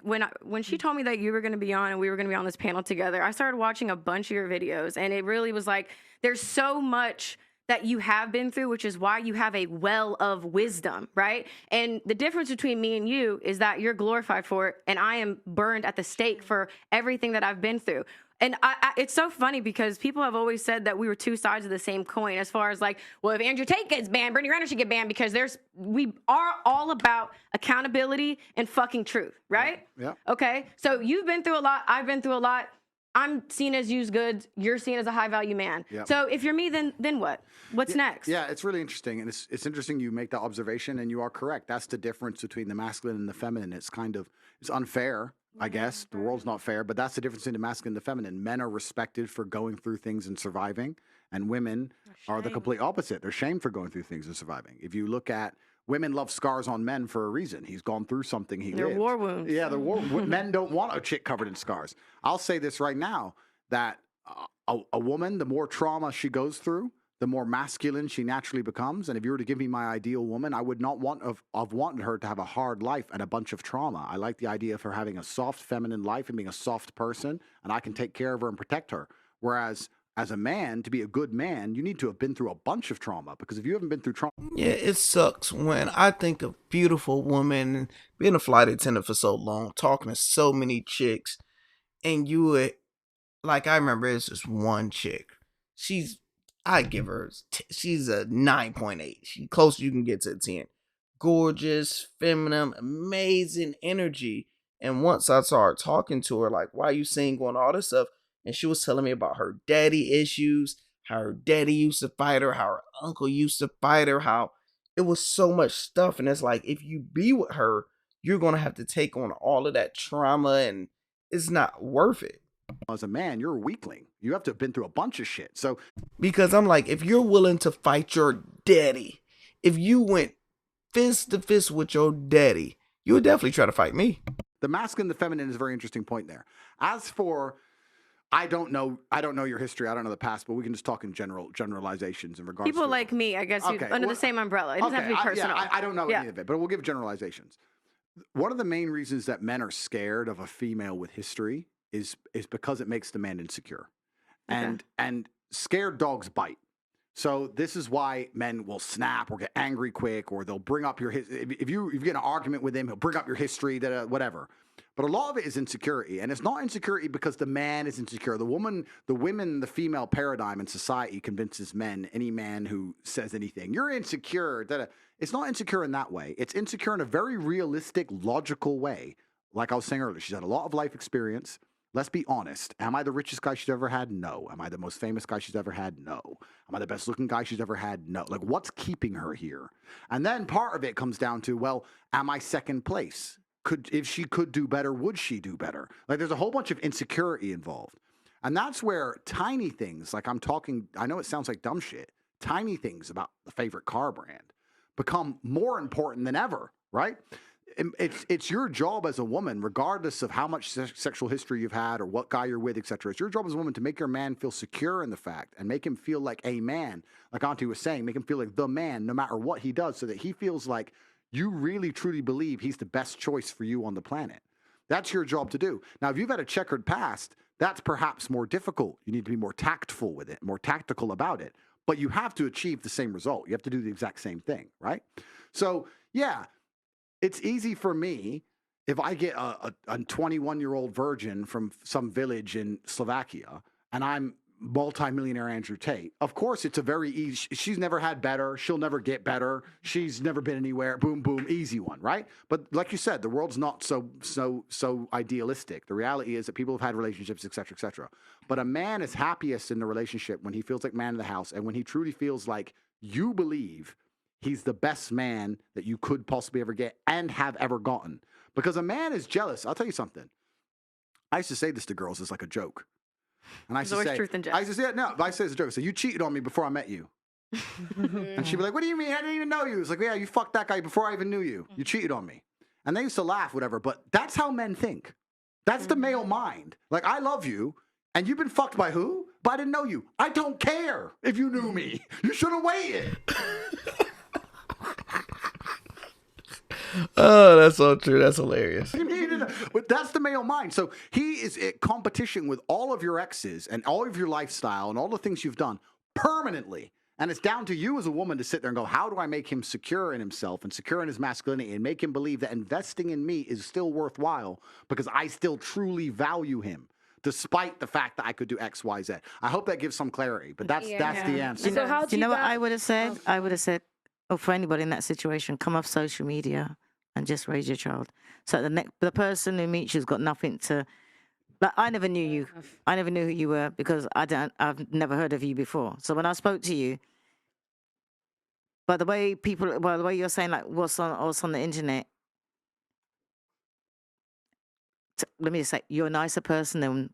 When she told me that you were going to be on and we were going to be on this panel together, I started watching a bunch of your videos, and it really was like there's so much that you have been through, which is why you have a well of wisdom, right? And the difference between me and you is that you're glorified for it, and I am burned at the stake for everything that I've been through. And it's so funny because people have always said that we were two sides of the same coin, as far as like, well, if Andrew Tate gets banned, Brittany Renner should get banned, because we are all about accountability and fucking truth, right? Yeah. Okay. So you've been through a lot. I've been through a lot. I'm seen as used goods. You're seen as a high value man. Yep. So if you're me, then what? What's next? Yeah, it's really interesting, and it's interesting you make that observation, and you are correct. That's the difference between the masculine and the feminine. It's unfair. I guess the world's not fair, but that's the difference between the masculine and the feminine. Men are respected for going through things and surviving, and women are the complete opposite. They're shamed for going through things and surviving. If you look at women, love scars on men for a reason. He's gone through something. They're war wounds. Yeah, they're war. Men don't want a chick covered in scars. I'll say this right now, that a woman, the more trauma she goes through, the more masculine she naturally becomes. And if you were to give me my ideal woman, I would not have wanted her to have a hard life and a bunch of trauma. I like the idea of her having a soft feminine life and being a soft person, and I can take care of her and protect her. Whereas as a man, to be a good man, you need to have been through a bunch of trauma, because if you haven't been through trauma... Yeah, it sucks when I think of beautiful women, being a flight attendant for so long, talking to so many chicks, and you would, like, I remember it's just one chick. I give her, she's a 9.8. She's close you can get to a 10. Gorgeous, feminine, amazing energy. And once I started talking to her, like, why are you single and all this stuff? And she was telling me about her daddy issues, how her daddy used to fight her, how her uncle used to fight her, how it was so much stuff. And it's like, if you be with her, you're going to have to take on all of that trauma, and it's not worth it. As a man, you're a weakling. You have to have been through a bunch of shit. So, because I'm like, if you're willing to fight your daddy, if you went fist to fist with your daddy, you would definitely try to fight me. The masculine and the feminine is a very interesting point there. As for, I don't know your history, I don't know the past, but we can just talk in generalizations in regards to... People like me, I guess, under the same umbrella. It doesn't have to be personal. I don't know any of it, but we'll give generalizations. One of the main reasons that men are scared of a female with history is because it makes the man insecure. And scared dogs bite. So this is why men will snap or get angry quick, or they'll bring up if you get in an argument with him, he'll bring up your history, whatever. But a lot of it is insecurity, and it's not insecurity because the man is insecure. The female paradigm in society convinces men, any man who says anything, you're insecure. It's not insecure in that way. It's insecure in a very realistic, logical way. Like I was saying earlier, she's had a lot of life experience. Let's be honest. Am I the richest guy she's ever had? No. Am I the most famous guy she's ever had? No. Am I the best looking guy she's ever had? No. Like, what's keeping her here? And then part of it comes down to, well, am I second place? If she could do better, would she do better? Like, there's a whole bunch of insecurity involved. And that's where tiny things, like I know it sounds like dumb shit, tiny things about the favorite car brand become more important than ever, right? It's your job as a woman, regardless of how much sexual history you've had or what guy you're with, etc. It's your job as a woman to make your man feel secure in the fact and make him feel like a man, like Auntie was saying, make him feel like the man no matter what he does, so that he feels like you really, truly believe he's the best choice for you on the planet. That's your job to do. Now, if you've had a checkered past, that's perhaps more difficult. You need to be more tactful with it, more tactical about it. But you have to achieve the same result. You have to do the exact same thing, right? So, yeah. It's easy for me if I get a 21-year-old virgin from some village in Slovakia and I'm multimillionaire Andrew Tate. Of course, it's a very easy, she's never had better. She'll never get better. She's never been anywhere. Boom, boom, easy one, right? But like you said, the world's not so idealistic. The reality is that people have had relationships, et cetera, et cetera. But a man is happiest in the relationship when he feels like man of the house and when he truly feels like you believe he's the best man that you could possibly ever get and have ever gotten. Because a man is jealous. I'll tell you something. I used to say this to girls as like a joke. And I used to say, truth and jest. I used to say, no, but I say it's a joke. I say, you cheated on me before I met you. And she'd be like, what do you mean? I didn't even know you. It's like, yeah, you fucked that guy before I even knew you. You cheated on me. And they used to laugh, whatever. But that's how men think. That's the male mind. Like, I love you. And you've been fucked by who? But I didn't know you. I don't care if you knew me. You should have waited. Oh, that's so true. That's hilarious. But that's the male mind. So he is in competition with all of your exes and all of your lifestyle and all the things you've done permanently. And it's down to you as a woman to sit there and go, how do I make him secure in himself and secure in his masculinity and make him believe that investing in me is still worthwhile because I still truly value him, despite the fact that I could do X, Y, Z. I hope that gives some clarity, but that's the answer. So how do you know what I would have said? I would have said, for anybody in that situation, come off social media and just raise your child. So the person who meets you's got nothing to. Like, I never knew you. I never knew who you were because I've never heard of you before. So when I spoke to you, by the way you're saying like what's on the internet, let me just say you're a nicer person than.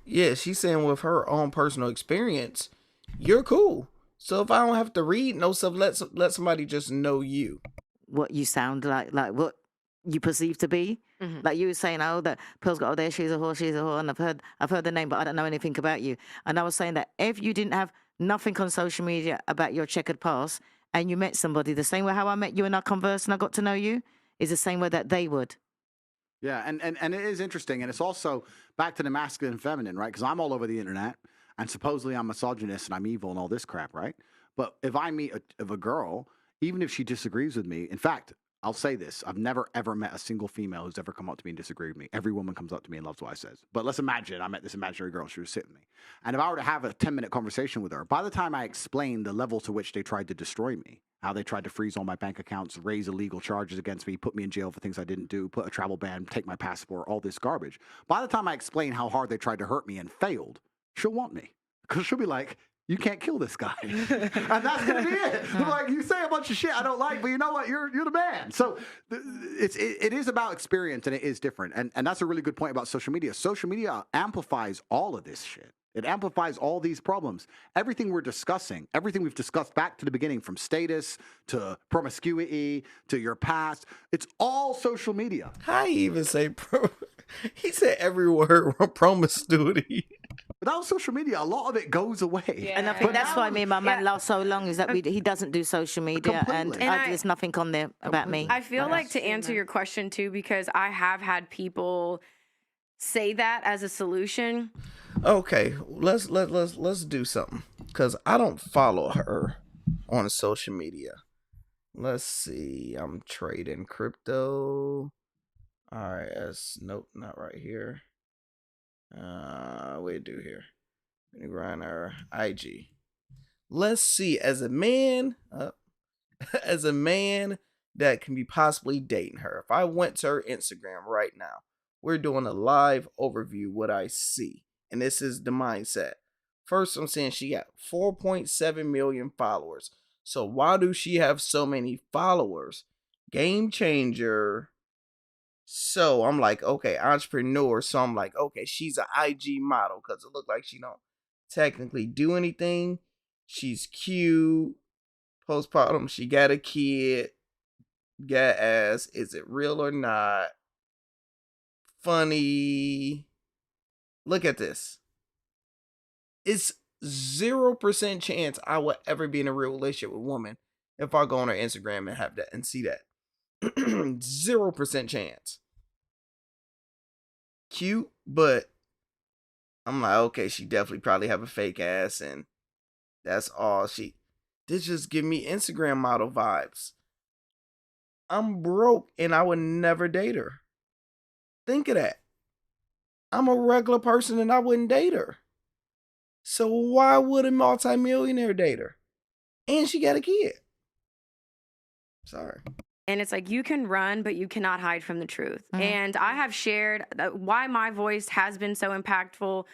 Yeah, she's saying with her own personal experience, you're cool. So if I don't have to read no stuff, let somebody just know you. What you sound like what you perceive to be. Mm-hmm. Like you were saying, oh, that Pearl's got, oh, there, she's a whore, and I've heard the name, but I don't know anything about you. And I was saying that if you didn't have nothing on social media about your checkered past, and you met somebody the same way how I met you and I conversed and I got to know you, is the same way that they would. Yeah, and it is interesting, and it's also back to the masculine and feminine, right? Because I'm all over the internet. and supposedly I'm misogynist and I'm evil and all this crap, right? But if I meet a girl, even if she disagrees with me, in fact, I'll say this. I've never, ever met a single female who's ever come up to me and disagreed with me. Every woman comes up to me and loves what I says. But let's imagine I met this imaginary girl. She was sitting with me. And if I were to have a 10-minute conversation with her, by the time I explain the level to which they tried to destroy me, how they tried to freeze all my bank accounts, raise illegal charges against me, put me in jail for things I didn't do, put a travel ban, take my passport, all this garbage. By the time I explain how hard they tried to hurt me and failed, she'll want me. Because she'll be like, you can't kill this guy. And that's going to be it. Like, you say a bunch of shit I don't like, but you know what? You're the man. So it is about experience, and it is different. And that's a really good point about social media. Social media amplifies all of this shit. It amplifies all these problems. Everything we're discussing, everything we've discussed back to the beginning, from status to promiscuity to your past, it's all social media. I even say he said every word promiscuity. Without social media, a lot of it goes away. Yeah. And I think that's why me and my man last so long, is that he doesn't do social media, and there's nothing on there about me. I feel like, to answer your question too, because I have had people say that as a solution. Okay, let's do something, because I don't follow her on social media. Let's see. I'm trading crypto. All right, nope, not right here. What do here? Let me run her IG. Let's see. As a man that can be possibly dating her, if I went to her Instagram right now, we're doing a live overview what I see, and this is the mindset. First, I'm saying she got 4.7 million followers. So why do she have so many followers? Game changer. So I'm like, okay, entrepreneur. So I'm like, okay, she's an IG model, because it looked like she don't technically do anything. She's cute. Postpartum, she got a kid. Got ass. Is it real or not? Funny. Look at this. It's 0% chance I would ever be in a real relationship with a woman if I go on her Instagram and have that and see that. 0% chance. Cute, but I'm like, okay, she definitely probably have a fake ass, and that's all she. This just give me Instagram model vibes. I'm broke and I would never date her. Think of that. I'm a regular person and I wouldn't date her. So why would a multimillionaire date her? And she got a kid. Sorry. And it's like, you can run, but you cannot hide from the truth. Mm-hmm. And I have shared why my voice has been so impactful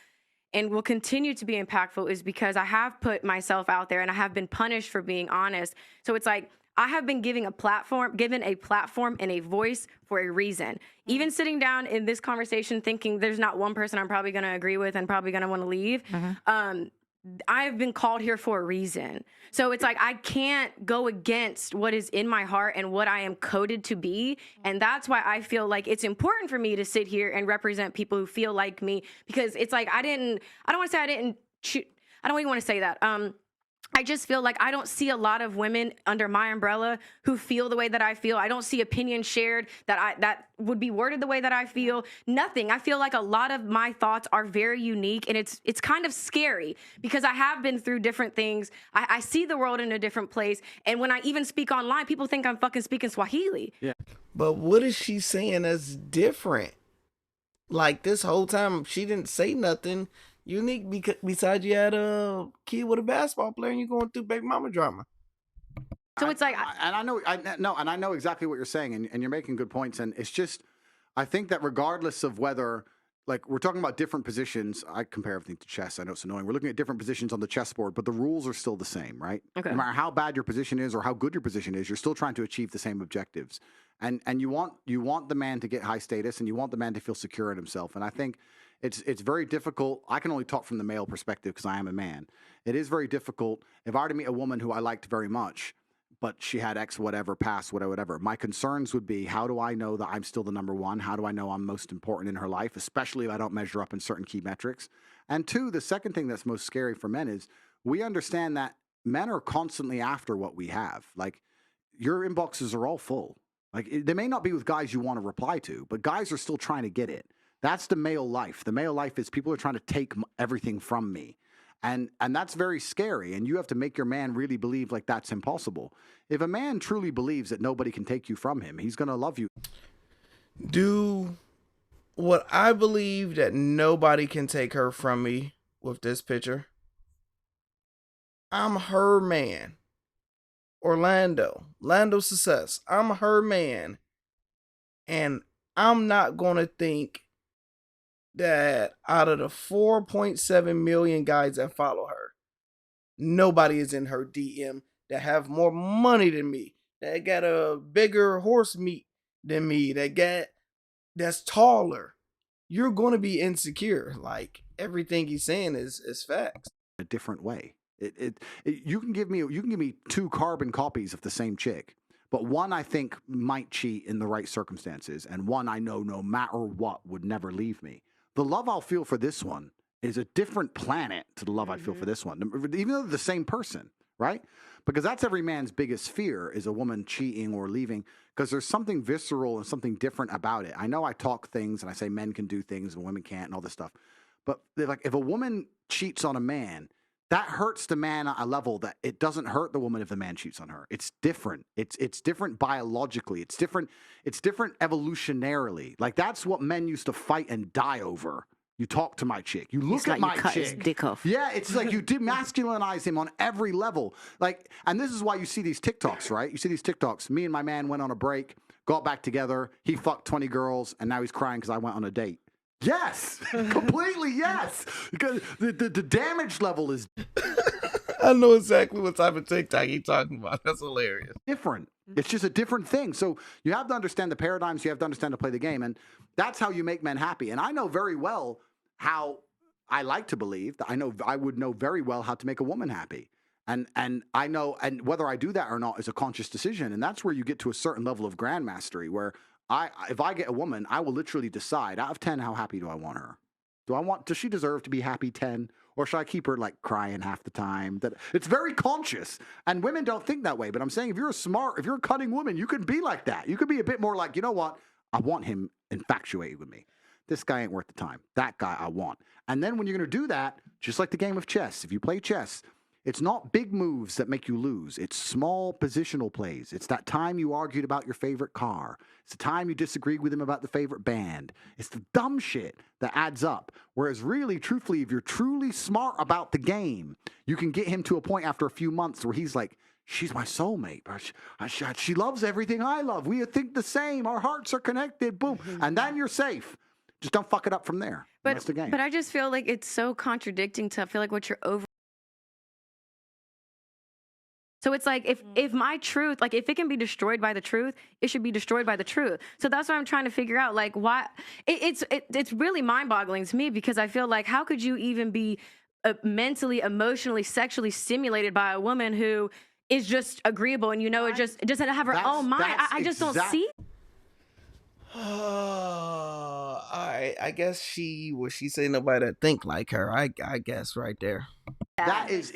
and will continue to be impactful is because I have put myself out there and I have been punished for being honest. So it's like, I have been given a platform and a voice for a reason. Even sitting down in this conversation thinking there's not one person I'm probably going to agree with and probably going to want to leave. Mm-hmm. I've been called here for a reason. So it's like, I can't go against what is in my heart and what I am coded to be. And that's why I feel like it's important for me to sit here and represent people who feel like me, because it's like, I don't want to say I don't even want to say that. I just feel like I don't see a lot of women under my umbrella who feel the way that I feel. I don't see opinions shared that would be worded the way that I feel. Nothing. I feel like a lot of my thoughts are very unique, and it's kind of scary because I have been through different things. I see the world in a different place, and when I even speak online, people think I'm fucking speaking Swahili. Yeah. But what is she saying that's different? Like, this whole time she didn't say nothing unique, because besides you had a kid with a basketball player and you're going through baby mama drama. So it's like, I know exactly what you're saying, and you're making good points. And it's just, I think that regardless of whether, like, we're talking about different positions, I compare everything to chess. I know it's annoying. We're looking at different positions on the chessboard, but the rules are still the same, right? Okay. No matter how bad your position is or how good your position is, you're still trying to achieve the same objectives. And you want the man to get high status, and you want the man to feel secure in himself. And I think it's very difficult. I can only talk from the male perspective because I am a man. It is very difficult. If I were to meet a woman who I liked very much, but she had X whatever, past whatever, my concerns would be, how do I know that I'm still the number one? How do I know I'm most important in her life, especially if I don't measure up in certain key metrics? And two, the second thing that's most scary for men is we understand that men are constantly after what we have. Like, your inboxes are all full. Like, they may not be with guys you want to reply to, but guys are still trying to get it. That's the male life. The male life is people are trying to take everything from me. And that's very scary. And you have to make your man really believe like that's impossible. If a man truly believes that nobody can take you from him, he's going to love you. Do what I believe that nobody can take her from me with this picture. I'm her man. Orlando Success. I'm her man. And I'm not going to think that out of the 4.7 million guys that follow her, nobody is in her DM that have more money than me, that got a bigger horse meat than me, that's taller. You're going to be insecure. Like, everything he's saying is facts. A different way. You can give me 2 carbon copies of the same chick, but one I think might cheat in the right circumstances, and one I know no matter what would never leave me. The love I'll feel for this one is a different planet to the love I feel for this one, even though they're the same person, right? Because that's every man's biggest fear, is a woman cheating or leaving, because there's something visceral and something different about it. I know I talk things and I say men can do things and women can't and all this stuff, but like, if a woman cheats on a man, that hurts the man at a level that it doesn't hurt the woman if the man cheats on her. It's different. It's different biologically. It's different evolutionarily. Like, that's what men used to fight and die over. You talk to my chick. You look at my chick. His dick off. Yeah, it's like you demasculinize him on every level. Like, and this is why you see these TikToks, right? You see these TikToks. Me and my man went on a break, got back together. He fucked 20 girls, and now he's crying because I went on a date. Yes, completely yes. Because the damage level is. I know exactly what type of TikTok you're talking about. That's hilarious. Different. It's just a different thing. So you have to understand the paradigms. You have to understand to play the game. And that's how you make men happy. And I know very well how I like to believe that I would know very well how to make a woman happy. And I know, and whether I do that or not is a conscious decision. And that's where you get to a certain level of grandmastery where if I get a woman, I will literally decide out of 10, how happy do I want her? Does she deserve to be happy 10? Or should I keep her like crying half the time? That it's very conscious. And women don't think that way. But I'm saying if you're a cunning woman, you can be like that. You could be a bit more like, you know what? I want him infatuated with me. This guy ain't worth the time. That guy I want. And then when you're going to do that, just like the game of chess, if you play chess, it's not big moves that make you lose. It's small positional plays. It's that time you argued about your favorite car. It's the time you disagreed with him about the favorite band. It's the dumb shit that adds up. Whereas really, truthfully, if you're truly smart about the game, you can get him to a point after a few months where he's like, she's my soulmate. She loves everything I love. We think the same. Our hearts are connected. Boom. And then you're safe. Just don't fuck it up from there. That's the game. But I just feel like it's so contradicting to feel like what you're over. So it's like, if my truth, like, if it can be destroyed by the truth, it should be destroyed by the truth. So that's what I'm trying to figure out. Like, why? It's really mind-boggling to me, because I feel like, how could you even be mentally, emotionally, sexually stimulated by a woman who is just agreeable and, it doesn't have her own mind? I just don't see. All right, I guess she say nobody that think like her. I guess right there. That is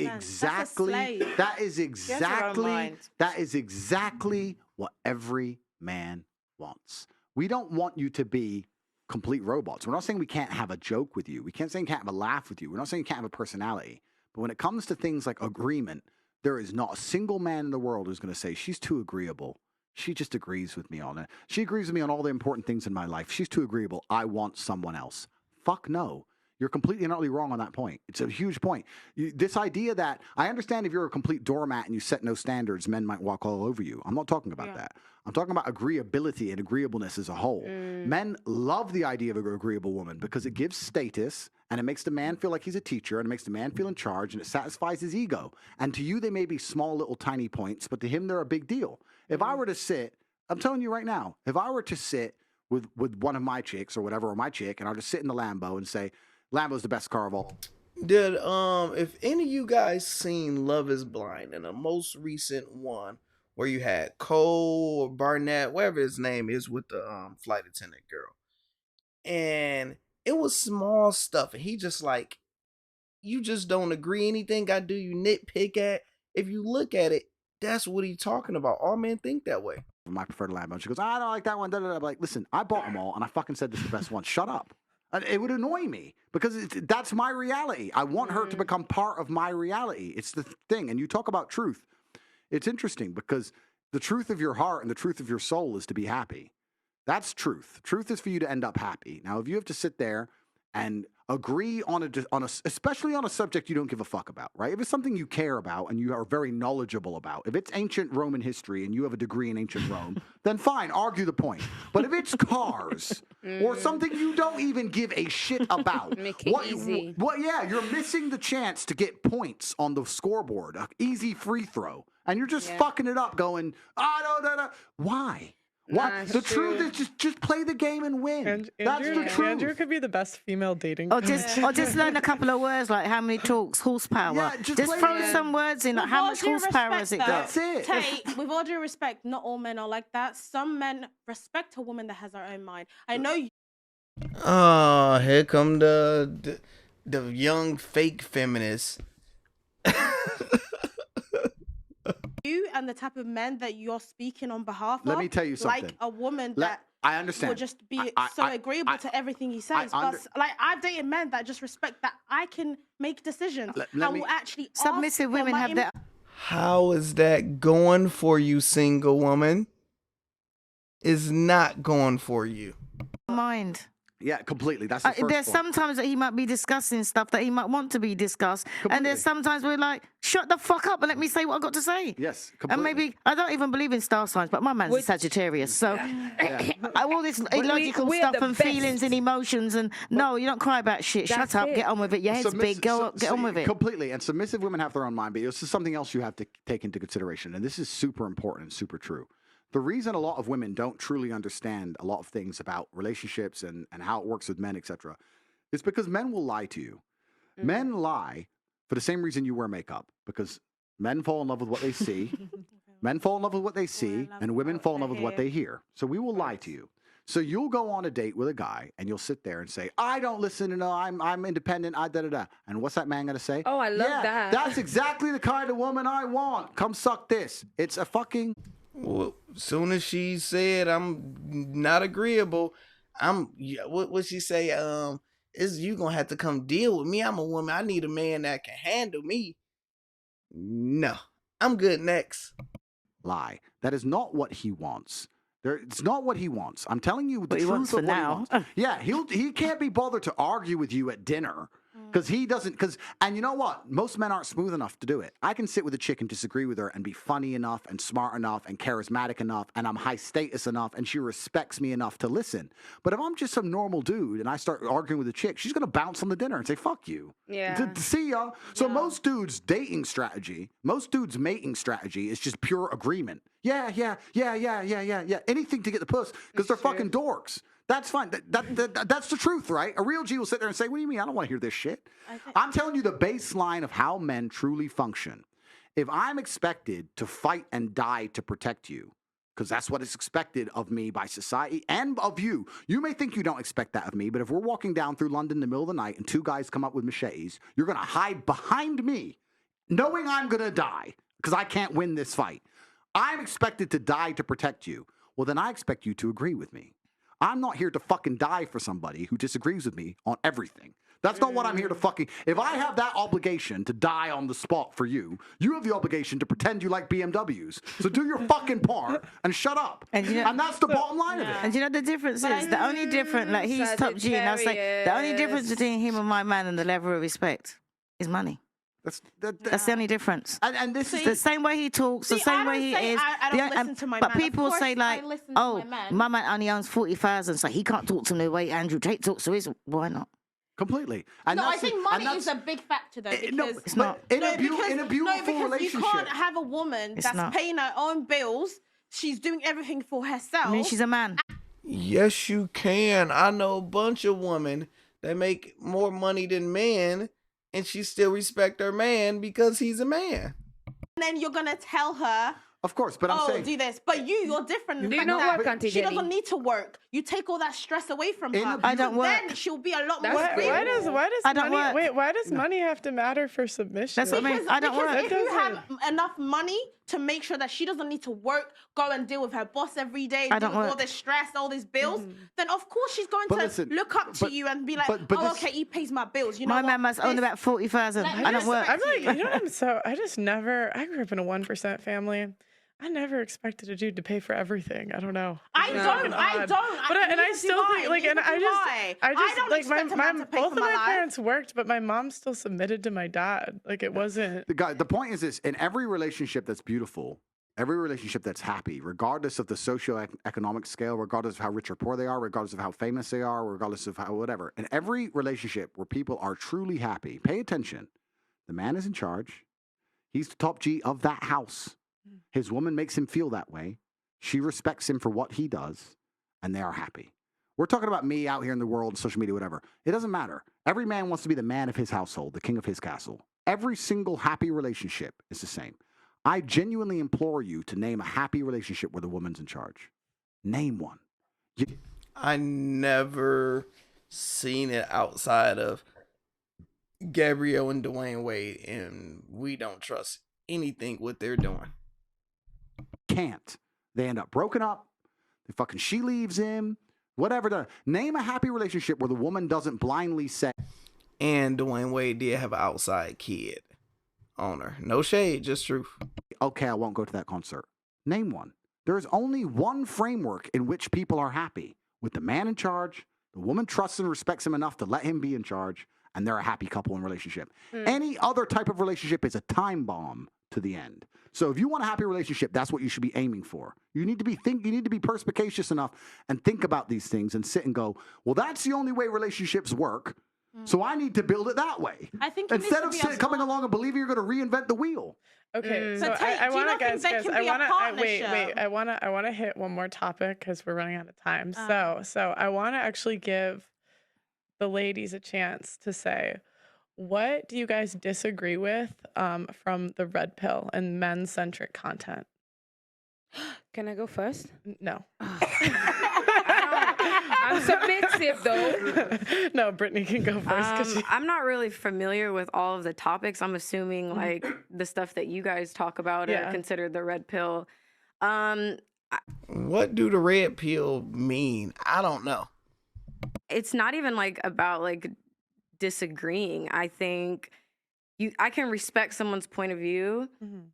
exactly what every man wants. We don't want you to be complete robots. We're not saying we can't have a joke with you. We can't say you can't have a laugh with you. We're not saying you can't have a personality. But when it comes to things like agreement, there is not a single man in the world who's going to say, she's too agreeable. She just agrees with me on it. She agrees with me on all the important things in my life. She's too agreeable. I want someone else. Fuck no. You're completely and utterly wrong on that point. It's a huge point. This idea that, I understand if you're a complete doormat and you set no standards, men might walk all over you. I'm not talking about that. I'm talking about agreeability and agreeableness as a whole. Men love the idea of an agreeable woman because it gives status and it makes the man feel like he's a teacher and it makes the man feel in charge and it satisfies his ego. And to you, they may be small, little, tiny points, but to him, they're a big deal. If I were to sit, I'm telling you right now, if I were to sit with one of my chicks or whatever, or my chick, and I'll just sit in the Lambo and say, Lambo's the best car of all. Did if any of you guys seen Love is Blind, and the most recent one where you had Cole or Barnett, whatever his name is, with the flight attendant girl, and it was small stuff, and he just like, you just don't agree anything I do, you nitpick at. If you look at it, that's what he's talking about. All men think that way. My preferred Lambo. She goes, I don't like that one. Da, da, da. I'm like, listen, I bought them all, and I fucking said this is the best one. Shut up. It would annoy me because that's my reality. I want her to become part of my reality. It's the thing. And you talk about truth. It's interesting because the truth of your heart and the truth of your soul is to be happy. That's truth. Truth is for you to end up happy. Now, if you have to sit there and agree on a especially on a subject you don't give a fuck about, right? If it's something you care about and you are very knowledgeable about, if it's ancient Roman history and you have a degree in ancient Rome, then fine, argue the point. But if it's cars or something you don't even give a shit about, Make it easy. Yeah, you're missing the chance to get points on the scoreboard, an easy free throw, and you're just fucking it up, going, no. Why? What? The truth is just play the game and win. That's the truth. Andrew could be the best female dating. Or just learn a couple of words like how many talks, horsepower. Yeah, just throw some words in, like how much horsepower has it got? That's it. Tate, with all due respect, not all men are like that. Some men respect a woman that has her own mind. I know you. Oh, here come the young fake feminists. You and the type of men that you're speaking on behalf of. Let me tell you something. Like a woman that I understand. will just be so agreeable to everything he says. But like I've dated men that just respect that I can make decisions. I will actually submissive women have that. How is that going for you, single woman? Is not going for you. Mind. Yeah, completely. That's the first there's point. sometimes that he might be discussing stuff that he might want to be discussed. Completely. And there's sometimes we're like, shut the fuck up and let me say what I've got to say. Yes, completely. And maybe, I don't even believe in star signs, but my man's a Sagittarius. So all this illogical stuff and feelings and emotions and no, you don't cry about shit. Shut up, get on with it. Your head's big, get on with it. Completely. And submissive women have their own mind, but this is something else you have to take into consideration. And this is super important and super true. The reason a lot of women don't truly understand a lot of things about relationships and how it works with men, etc., is because men will lie to you. Men lie for the same reason you wear makeup, because men fall in love with what they see, men fall in love with what they see, and women fall in love with what they hear. So we will lie to you. So you'll go on a date with a guy and you'll sit there and say, I don't listen to no, I'm independent, And what's that man going to say? Oh, I love that. That's exactly the kind of woman I want. Come suck this. It's a fucking... Well, soon as she said I'm not agreeable, what she say? Is you gonna have to come deal with me? I'm a woman. I need a man that can handle me. No, I'm good. Next. Lie. That is not what he wants. It's not what he wants. I'm telling you the truth of what he wants. Yeah, he can't be bothered to argue with you at dinner. Because he doesn't, and you know what? Most men aren't smooth enough to do it. I can sit with a chick and disagree with her and be funny enough and smart enough and charismatic enough and I'm high status enough and she respects me enough to listen. But if I'm just some normal dude and I start arguing with a chick, she's going to bounce on the dinner and say, fuck you. Yeah. See ya. So most dudes' dating strategy, most dudes' mating strategy is just pure agreement. Yeah. Anything to get the puss because they're fucking dorks. That's fine. That's the truth, right? A real G will sit there and say, what do you mean? I don't want to hear this shit. I'm telling you the baseline of how men truly function. If I'm expected to fight and die to protect you, because that's what is expected of me by society and of you. You may think you don't expect that of me, but if we're walking down through London in the middle of the night and two guys come up with machetes, you're going to hide behind me, knowing I'm going to die because I can't win this fight. I'm expected to die to protect you. Well, then I expect you to agree with me. I'm not here to fucking die for somebody who disagrees with me on everything. That's not what I'm here to fucking... If I have that obligation to die on the spot for you, you have the obligation to pretend you like BMWs. So do your fucking part and shut up. And that's the bottom line of it. And you know the difference is, the only difference, like he's top G, and I'll say, the only difference between him and my man and the level of respect is money. That's the only difference. And this is the same way he talks, the same way he is. I don't listen to my but man. people say like, oh, my man only owns 40,000, so he can't talk to me the way Andrew Tate talks to his. Why not? Completely. No, I think money is a big factor though. Because, no, it's not. In a beautiful relationship. You can't have a woman that's paying her own bills. She's doing everything for herself. I mean, she's a man. Yes, you can. I know a bunch of women that make more money than men, and she still respect her man because he's a man. And then you're gonna tell her Of course, but I'm saying, do this. But you're different. Do you not work, Auntie She Jenny? doesn't need to work. You take all that stress away from her. I don't work. Then she'll be a lot more. Why does I don't money? work. Wait, why does money have to matter for submission? That's what I mean. I don't work. If you have enough money to make sure that she doesn't need to work, go and deal with her boss every day, deal with all this stress, all these bills, then of course she's going to look up to you and be like, okay, he pays my bills. You know my man must own about 40,000. I don't work. I'm like, you know, I just never. I grew up in a 1% family. I never expected a dude to pay for everything. I don't know. I don't. But I still think, like, and I just like both of my parents worked, but my mom still submitted to my dad. Like, it wasn't. The point is this: in every relationship that's beautiful, every relationship that's happy, regardless of the socioeconomic scale, regardless of how rich or poor they are, regardless of how famous they are, regardless of how whatever, in every relationship where people are truly happy, pay attention. The man is in charge. He's the top G of that house. His woman makes him feel that way. She respects him for what he does, and they are happy. We're talking about me out here in the world, social media, whatever. It doesn't matter. Every man wants to be the man of his household, the king of his castle. Every single happy relationship is the same. I genuinely implore you to name a happy relationship where the woman's in charge. Name one. I never seen it outside of Gabrielle and Dwayne Wade, and we don't trust anything what they're doing. Can't. They end up broken up. She leaves him. Whatever. Name a happy relationship where the woman doesn't blindly say. And Dwayne Wade did have an outside kid on her. No shade, just truth. Okay, I won't go to that concert. Name one. There is only one framework in which people are happy. With the man in charge, the woman trusts and respects him enough to let him be in charge, and they're a happy couple in relationship. Any other type of relationship is a time bomb to the end. So if you want a happy relationship, that's what you should be aiming for. You need to be perspicacious enough and think about these things and sit and go, well, that's the only way relationships work. So I need to build it that way. I think instead of coming along and believing you're going to reinvent the wheel. Okay, so I want to guys, I want to hit one more topic because we're running out of time. So I want to actually give the ladies a chance to say, what do you guys disagree with from the red pill and men-centric content? Can I go first? No. I'm submissive, though. No, Brittany can go first. I'm not really familiar with all of the topics. I'm assuming, like, the stuff that you guys talk about are considered the red pill. What do the red pill mean? I don't know. It's not even, like, about, like, disagreeing. I think I can respect someone's point of view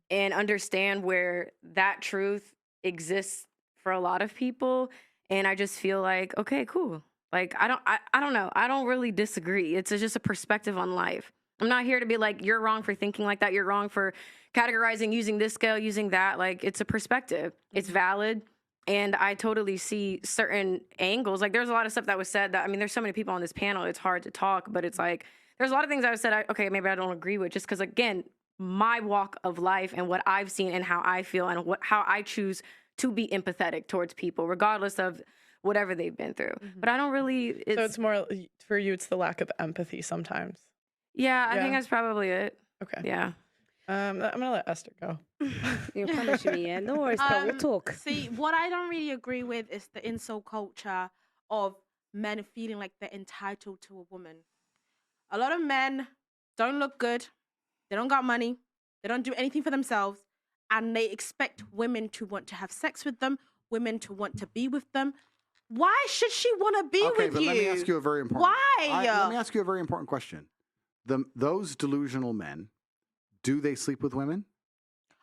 and understand where that truth exists for a lot of people, and I just feel like, okay, cool. Like, I don't know. I don't really disagree. It's just a perspective on life. I'm not here to be like, you're wrong for thinking like that. You're wrong for categorizing, using this scale, using that. Like, it's a perspective. It's valid. And I totally see certain angles. Like, there's a lot of stuff that was said that, I mean, there's so many people on this panel, it's hard to talk, but it's like, there's a lot of things I was said, okay, maybe I don't agree with, just because, again, my walk of life and what I've seen and how I feel and how I choose to be empathetic towards people, regardless of whatever they've been through. But I don't really... So it's more, for you, it's the lack of empathy sometimes. Yeah, I think that's probably it. Okay. Yeah. I'm going to let Esther go. You're punishing me, yeah. No worries, but we'll talk. See, what I don't really agree with is the incel culture of men feeling like they're entitled to a woman. A lot of men don't look good. They don't got money. They don't do anything for themselves. And they expect women to want to have sex with them, women to want to be with them. Why should she want to be with you? Let me ask you a very important... Why? Let me ask you a very important question. Those delusional men, do they sleep with women?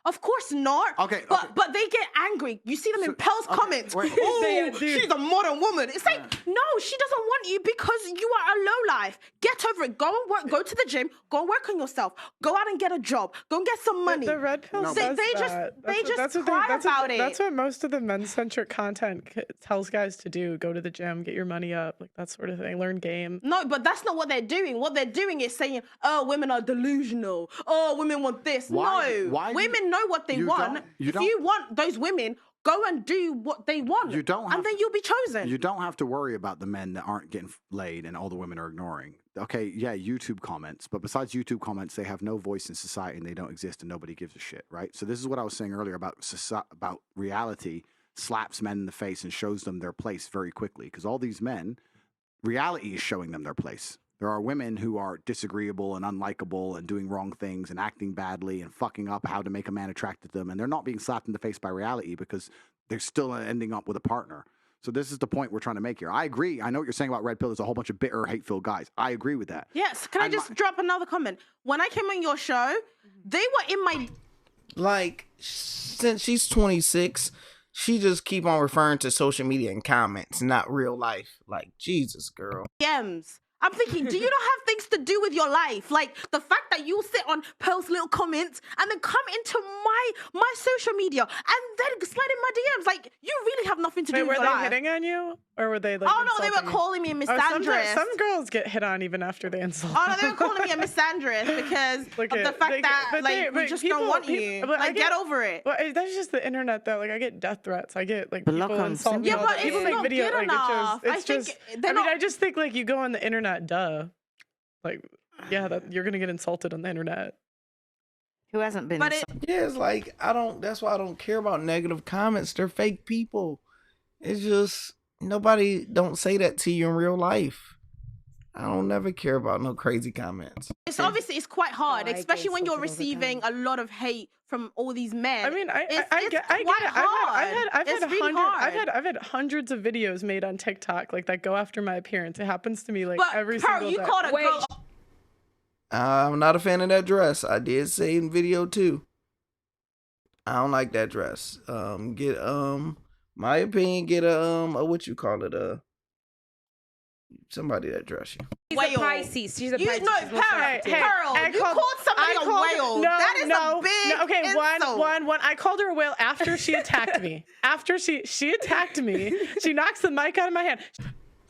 Of course not. Okay. But they get angry. You see them in Pell's comments. Oh, she's a modern woman. It's like, no, she doesn't want you because you are a lowlife. Get over it. Go and work. Go to the gym. Go and work on yourself. Go out and get a job. Go and get some money. The red pill says that. They just cry about it. That's what most of the men-centric content tells guys to do. Go to the gym, get your money up, like that sort of thing. Learn game. No, but that's not what they're doing. What they're doing is saying, oh, women are delusional. Oh, women want this. Why women know what they want, if you want those women, go and do what they want. You don't have and then you'll be chosen. You don't have to worry about the men that aren't getting laid and all the women are ignoring. Okay, yeah, YouTube comments, but besides YouTube comments, they have no voice in society and they don't exist and nobody gives a shit, right? So this is what I was saying earlier about reality slaps men in the face and shows them their place very quickly, because all these men, reality is showing them their place. There are women who are disagreeable and unlikable and doing wrong things and acting badly and fucking up how to make a man attracted to them, and they're not being slapped in the face by reality because they're still ending up with a partner. So this is the point we're trying to make here. I agree. I know what you're saying about Red Pill. There's a whole bunch of bitter, hate-filled guys. I agree with that. Yes. Can I just drop another comment? When I came on your show, they were in my... Like, since she's 26, she just keep on referring to social media and comments, not real life. Like, Jesus, girl. DMs. I'm thinking, do you not have things to do with your life? Like, the fact that you sit on Pearl's little comments and then come into my social media and then slide in my DMs. Like, you really have nothing to do with your life. Were they hitting on you? Or were they, like, oh, no, they were calling me a misandrist. Some girls get hit on even after they insult. Oh, no, they were calling me a misandrist because of the fact that we just don't want you. Like, get over it. But that's just the internet, though. Like, I get death threats. I get, like, people insult me. Yeah, but it's people not make videos. good enough. It's just, I just think, like, you go on the internet, duh. Like, yeah, you're gonna get insulted on the internet. Who hasn't been? Yeah, it's like that's why I don't care about negative comments. They're fake people. It's just nobody don't say that to you in real life. I don't never care about no crazy comments. It's obviously it's quite hard, especially when you're receiving a lot of hate from all these men. I mean, I get it. I've had hundreds of videos made on TikTok like that go after my appearance. It happens to me like every single day. You called a girl. I'm not a fan of that dress. I did say in video too. I don't like that dress. Get my opinion. Get a what you call it somebody that dress you. She's a Pisces. She's a Pisces. Pearl, you called somebody a whale. That is a big insult. One. I called her a whale after she attacked me. After she attacked me, she knocks the mic out of my hand.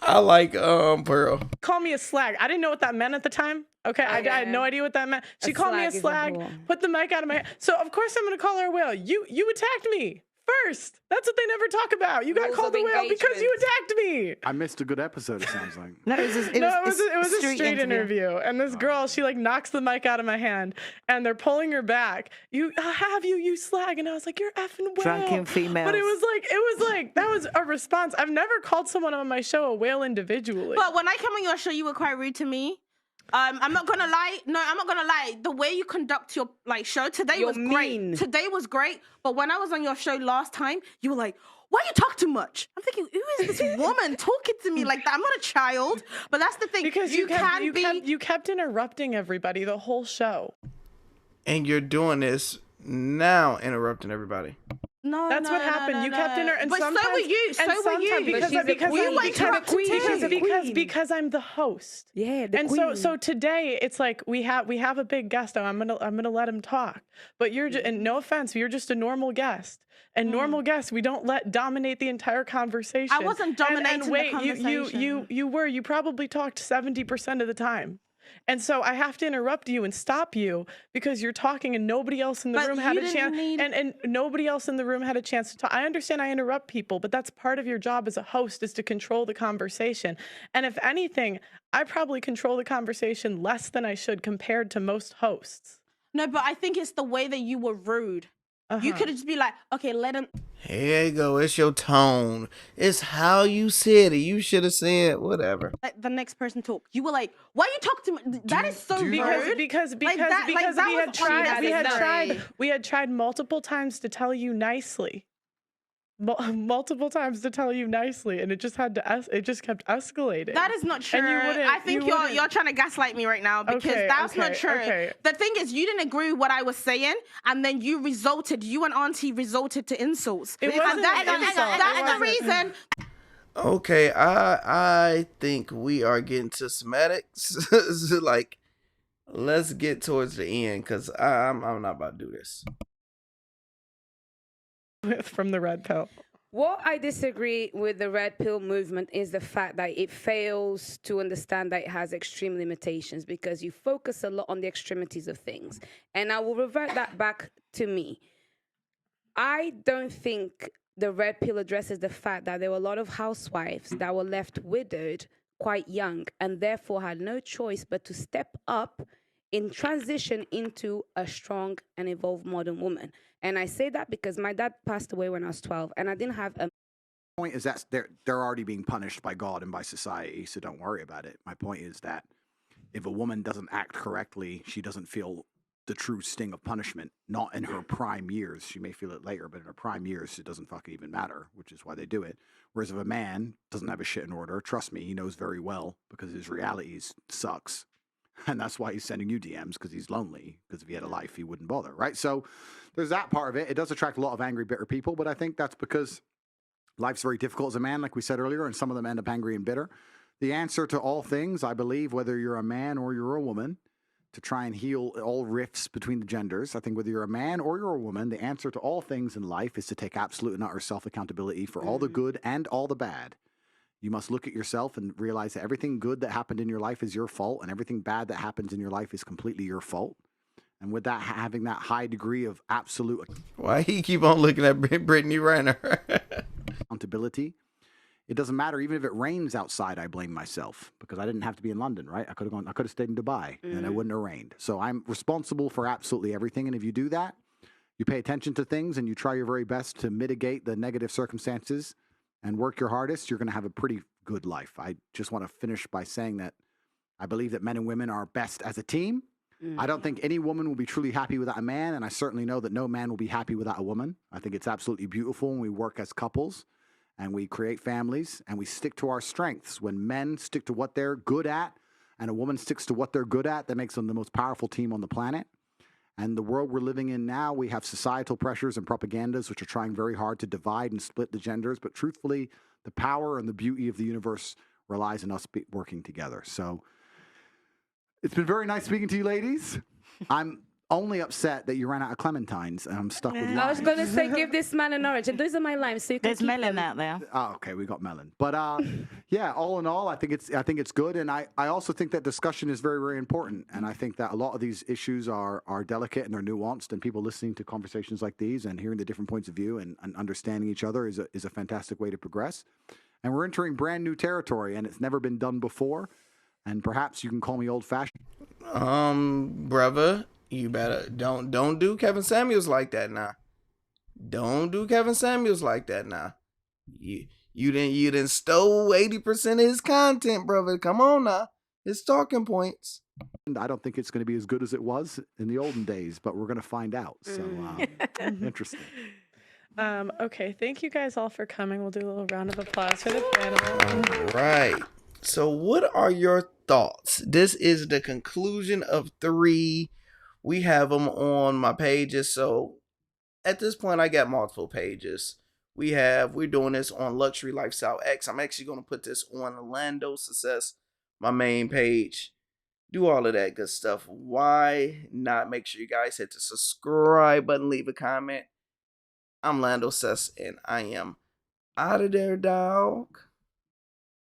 I like Pearl. Call me a slag. I didn't know what that meant at the time. Okay, I had no idea what that meant. She called me a slag, put the mic out of my hand. So of course I'm gonna call her a whale. You attacked me first. That's what they never talk about. You got called a whale because you attacked me. I missed a good episode, it sounds like. No, it was a street interview. And this girl, she like knocks the mic out of my hand and they're pulling her back. You slag. And I was like, you're effing whale. Drunken females. But it was like, that was a response. I've never called someone on my show a whale individually. But when I came on your show, you were quite rude to me. I'm not gonna lie. No, I'm not gonna lie. The way you conduct your show today was great. Today was great. But when I was on your show last time, you were like, why you talk too much? I'm thinking, who is this woman talking to me like that? I'm not a child. But that's the thing. Because you kept interrupting everybody the whole show. And you're doing this now, interrupting everybody. No, that's what happened. You kept interrupting. But so were you. Because I'm the host. Yeah, so today it's like we have a big guest. I'm gonna let him talk. But and no offense, you're just a normal guest. And normal guests, we don't let dominate the entire conversation. I wasn't dominating the conversation. You were. You probably talked 70% of the time. And so I have to interrupt you and stop you because you're talking and nobody else in the room had a chance. And nobody else in the room had a chance to talk. I understand I interrupt people, but that's part of your job as a host is to control the conversation. And if anything, I probably control the conversation less than I should compared to most hosts. No, but I think it's the way that you were rude. You could just be like, okay, let him. Here you go. It's your tone. It's how you said it. You should have said whatever. Let the next person talk. You were like, why you talk to me? That is so rude. Because we had tried multiple times to tell you nicely. Multiple times to tell you nicely, and it just kept escalating. That is not true. I think you're trying to gaslight me right now because that's not true. The thing is, you didn't agree with what I was saying, and then you and Auntie resorted to insults. It wasn't an insult. That's the reason. Okay, I think we are getting to semantics. Like, let's get towards the end because I'm not about to do this. From the red pill. What I disagree with the red pill movement is the fact that it fails to understand that it has extreme limitations because you focus a lot on the extremities of things. And I will revert that back to me. I don't think the red pill addresses the fact that there were a lot of housewives that were left widowed quite young and therefore had no choice but to step up in transition into a strong and evolved modern woman. And I say that because my dad passed away when I was 12 and I didn't have a point is that they're already being punished by God and by society, so don't worry about it. My point is that if a woman doesn't act correctly, she doesn't feel the true sting of punishment, not in her prime years. She may feel it later, but in her prime years, it doesn't fucking even matter, which is why they do it. Whereas if a man doesn't have his shit in order, trust me, he knows very well because his reality sucks. And that's why he's sending you DMs, because he's lonely, because if he had a life, he wouldn't bother, right? So there's that part of it. It does attract a lot of angry, bitter people, but I think that's because life's very difficult as a man, like we said earlier, and some of them end up angry and bitter. The answer to all things, I believe, whether you're a man or you're a woman, to try and heal all rifts between the genders, I think whether you're a man or you're a woman, the answer to all things in life is to take absolute and utter self-accountability for all the good and all the bad. You must look at yourself and realize that everything good that happened in your life is your fault, and everything bad that happens in your life is completely your fault. And with that, having that high degree of absolute... Why he keep on looking at Brittany Renner? accountability. It doesn't matter. Even if it rains outside, I blame myself because I didn't have to be in London, right? I could have stayed in Dubai and it wouldn't have rained. So I'm responsible for absolutely everything. And if you do that, you pay attention to things and you try your very best to mitigate the negative circumstances and work your hardest, you're going to have a pretty good life. I just want to finish by saying that I believe that men and women are best as a team. I don't think any woman will be truly happy without a man, and I certainly know that no man will be happy without a woman. I think it's absolutely beautiful when we work as couples and we create families and we stick to our strengths. When men stick to what they're good at and a woman sticks to what they're good at, that makes them the most powerful team on the planet. And the world we're living in now, we have societal pressures and propagandas which are trying very hard to divide and split the genders. But truthfully, the power and the beauty of the universe relies on us working together. So it's been very nice speaking to you, ladies. I'm only upset that you ran out of clementines and I'm stuck with limes. I was going to say, give this man an orange. And those are my limes, so you can There's keep melon them. out there. Oh, okay, we got melon. But yeah, all in all, I think it's good. And I also think that discussion is very, very important. And I think that a lot of these issues are delicate and they're nuanced. And people listening to conversations like these and hearing the different points of view and understanding each other is a fantastic way to progress. And we're entering brand new territory and it's never been done before. And perhaps you can call me old-fashioned. Brother, you better don't do Kevin Samuels like that now. Don't do Kevin Samuels like that now. You didn't stole 80% of his content, brother. Come on now. His talking points. I don't think it's going to be as good as it was in the olden days, but we're going to find out. So interesting. Okay, thank you guys all for coming. We'll do a little round of applause for the panel. All right. So what are your thoughts? This is the conclusion of 3. We have them on my pages. So at this point, I got multiple pages. We're doing this on Luxury Lifestyle X. I'm actually going to put this on Orlando Success, my main page. Do all of that good stuff. Why not? Make sure you guys hit the subscribe button, leave a comment. I'm Lando Success, and I am out of there, dog.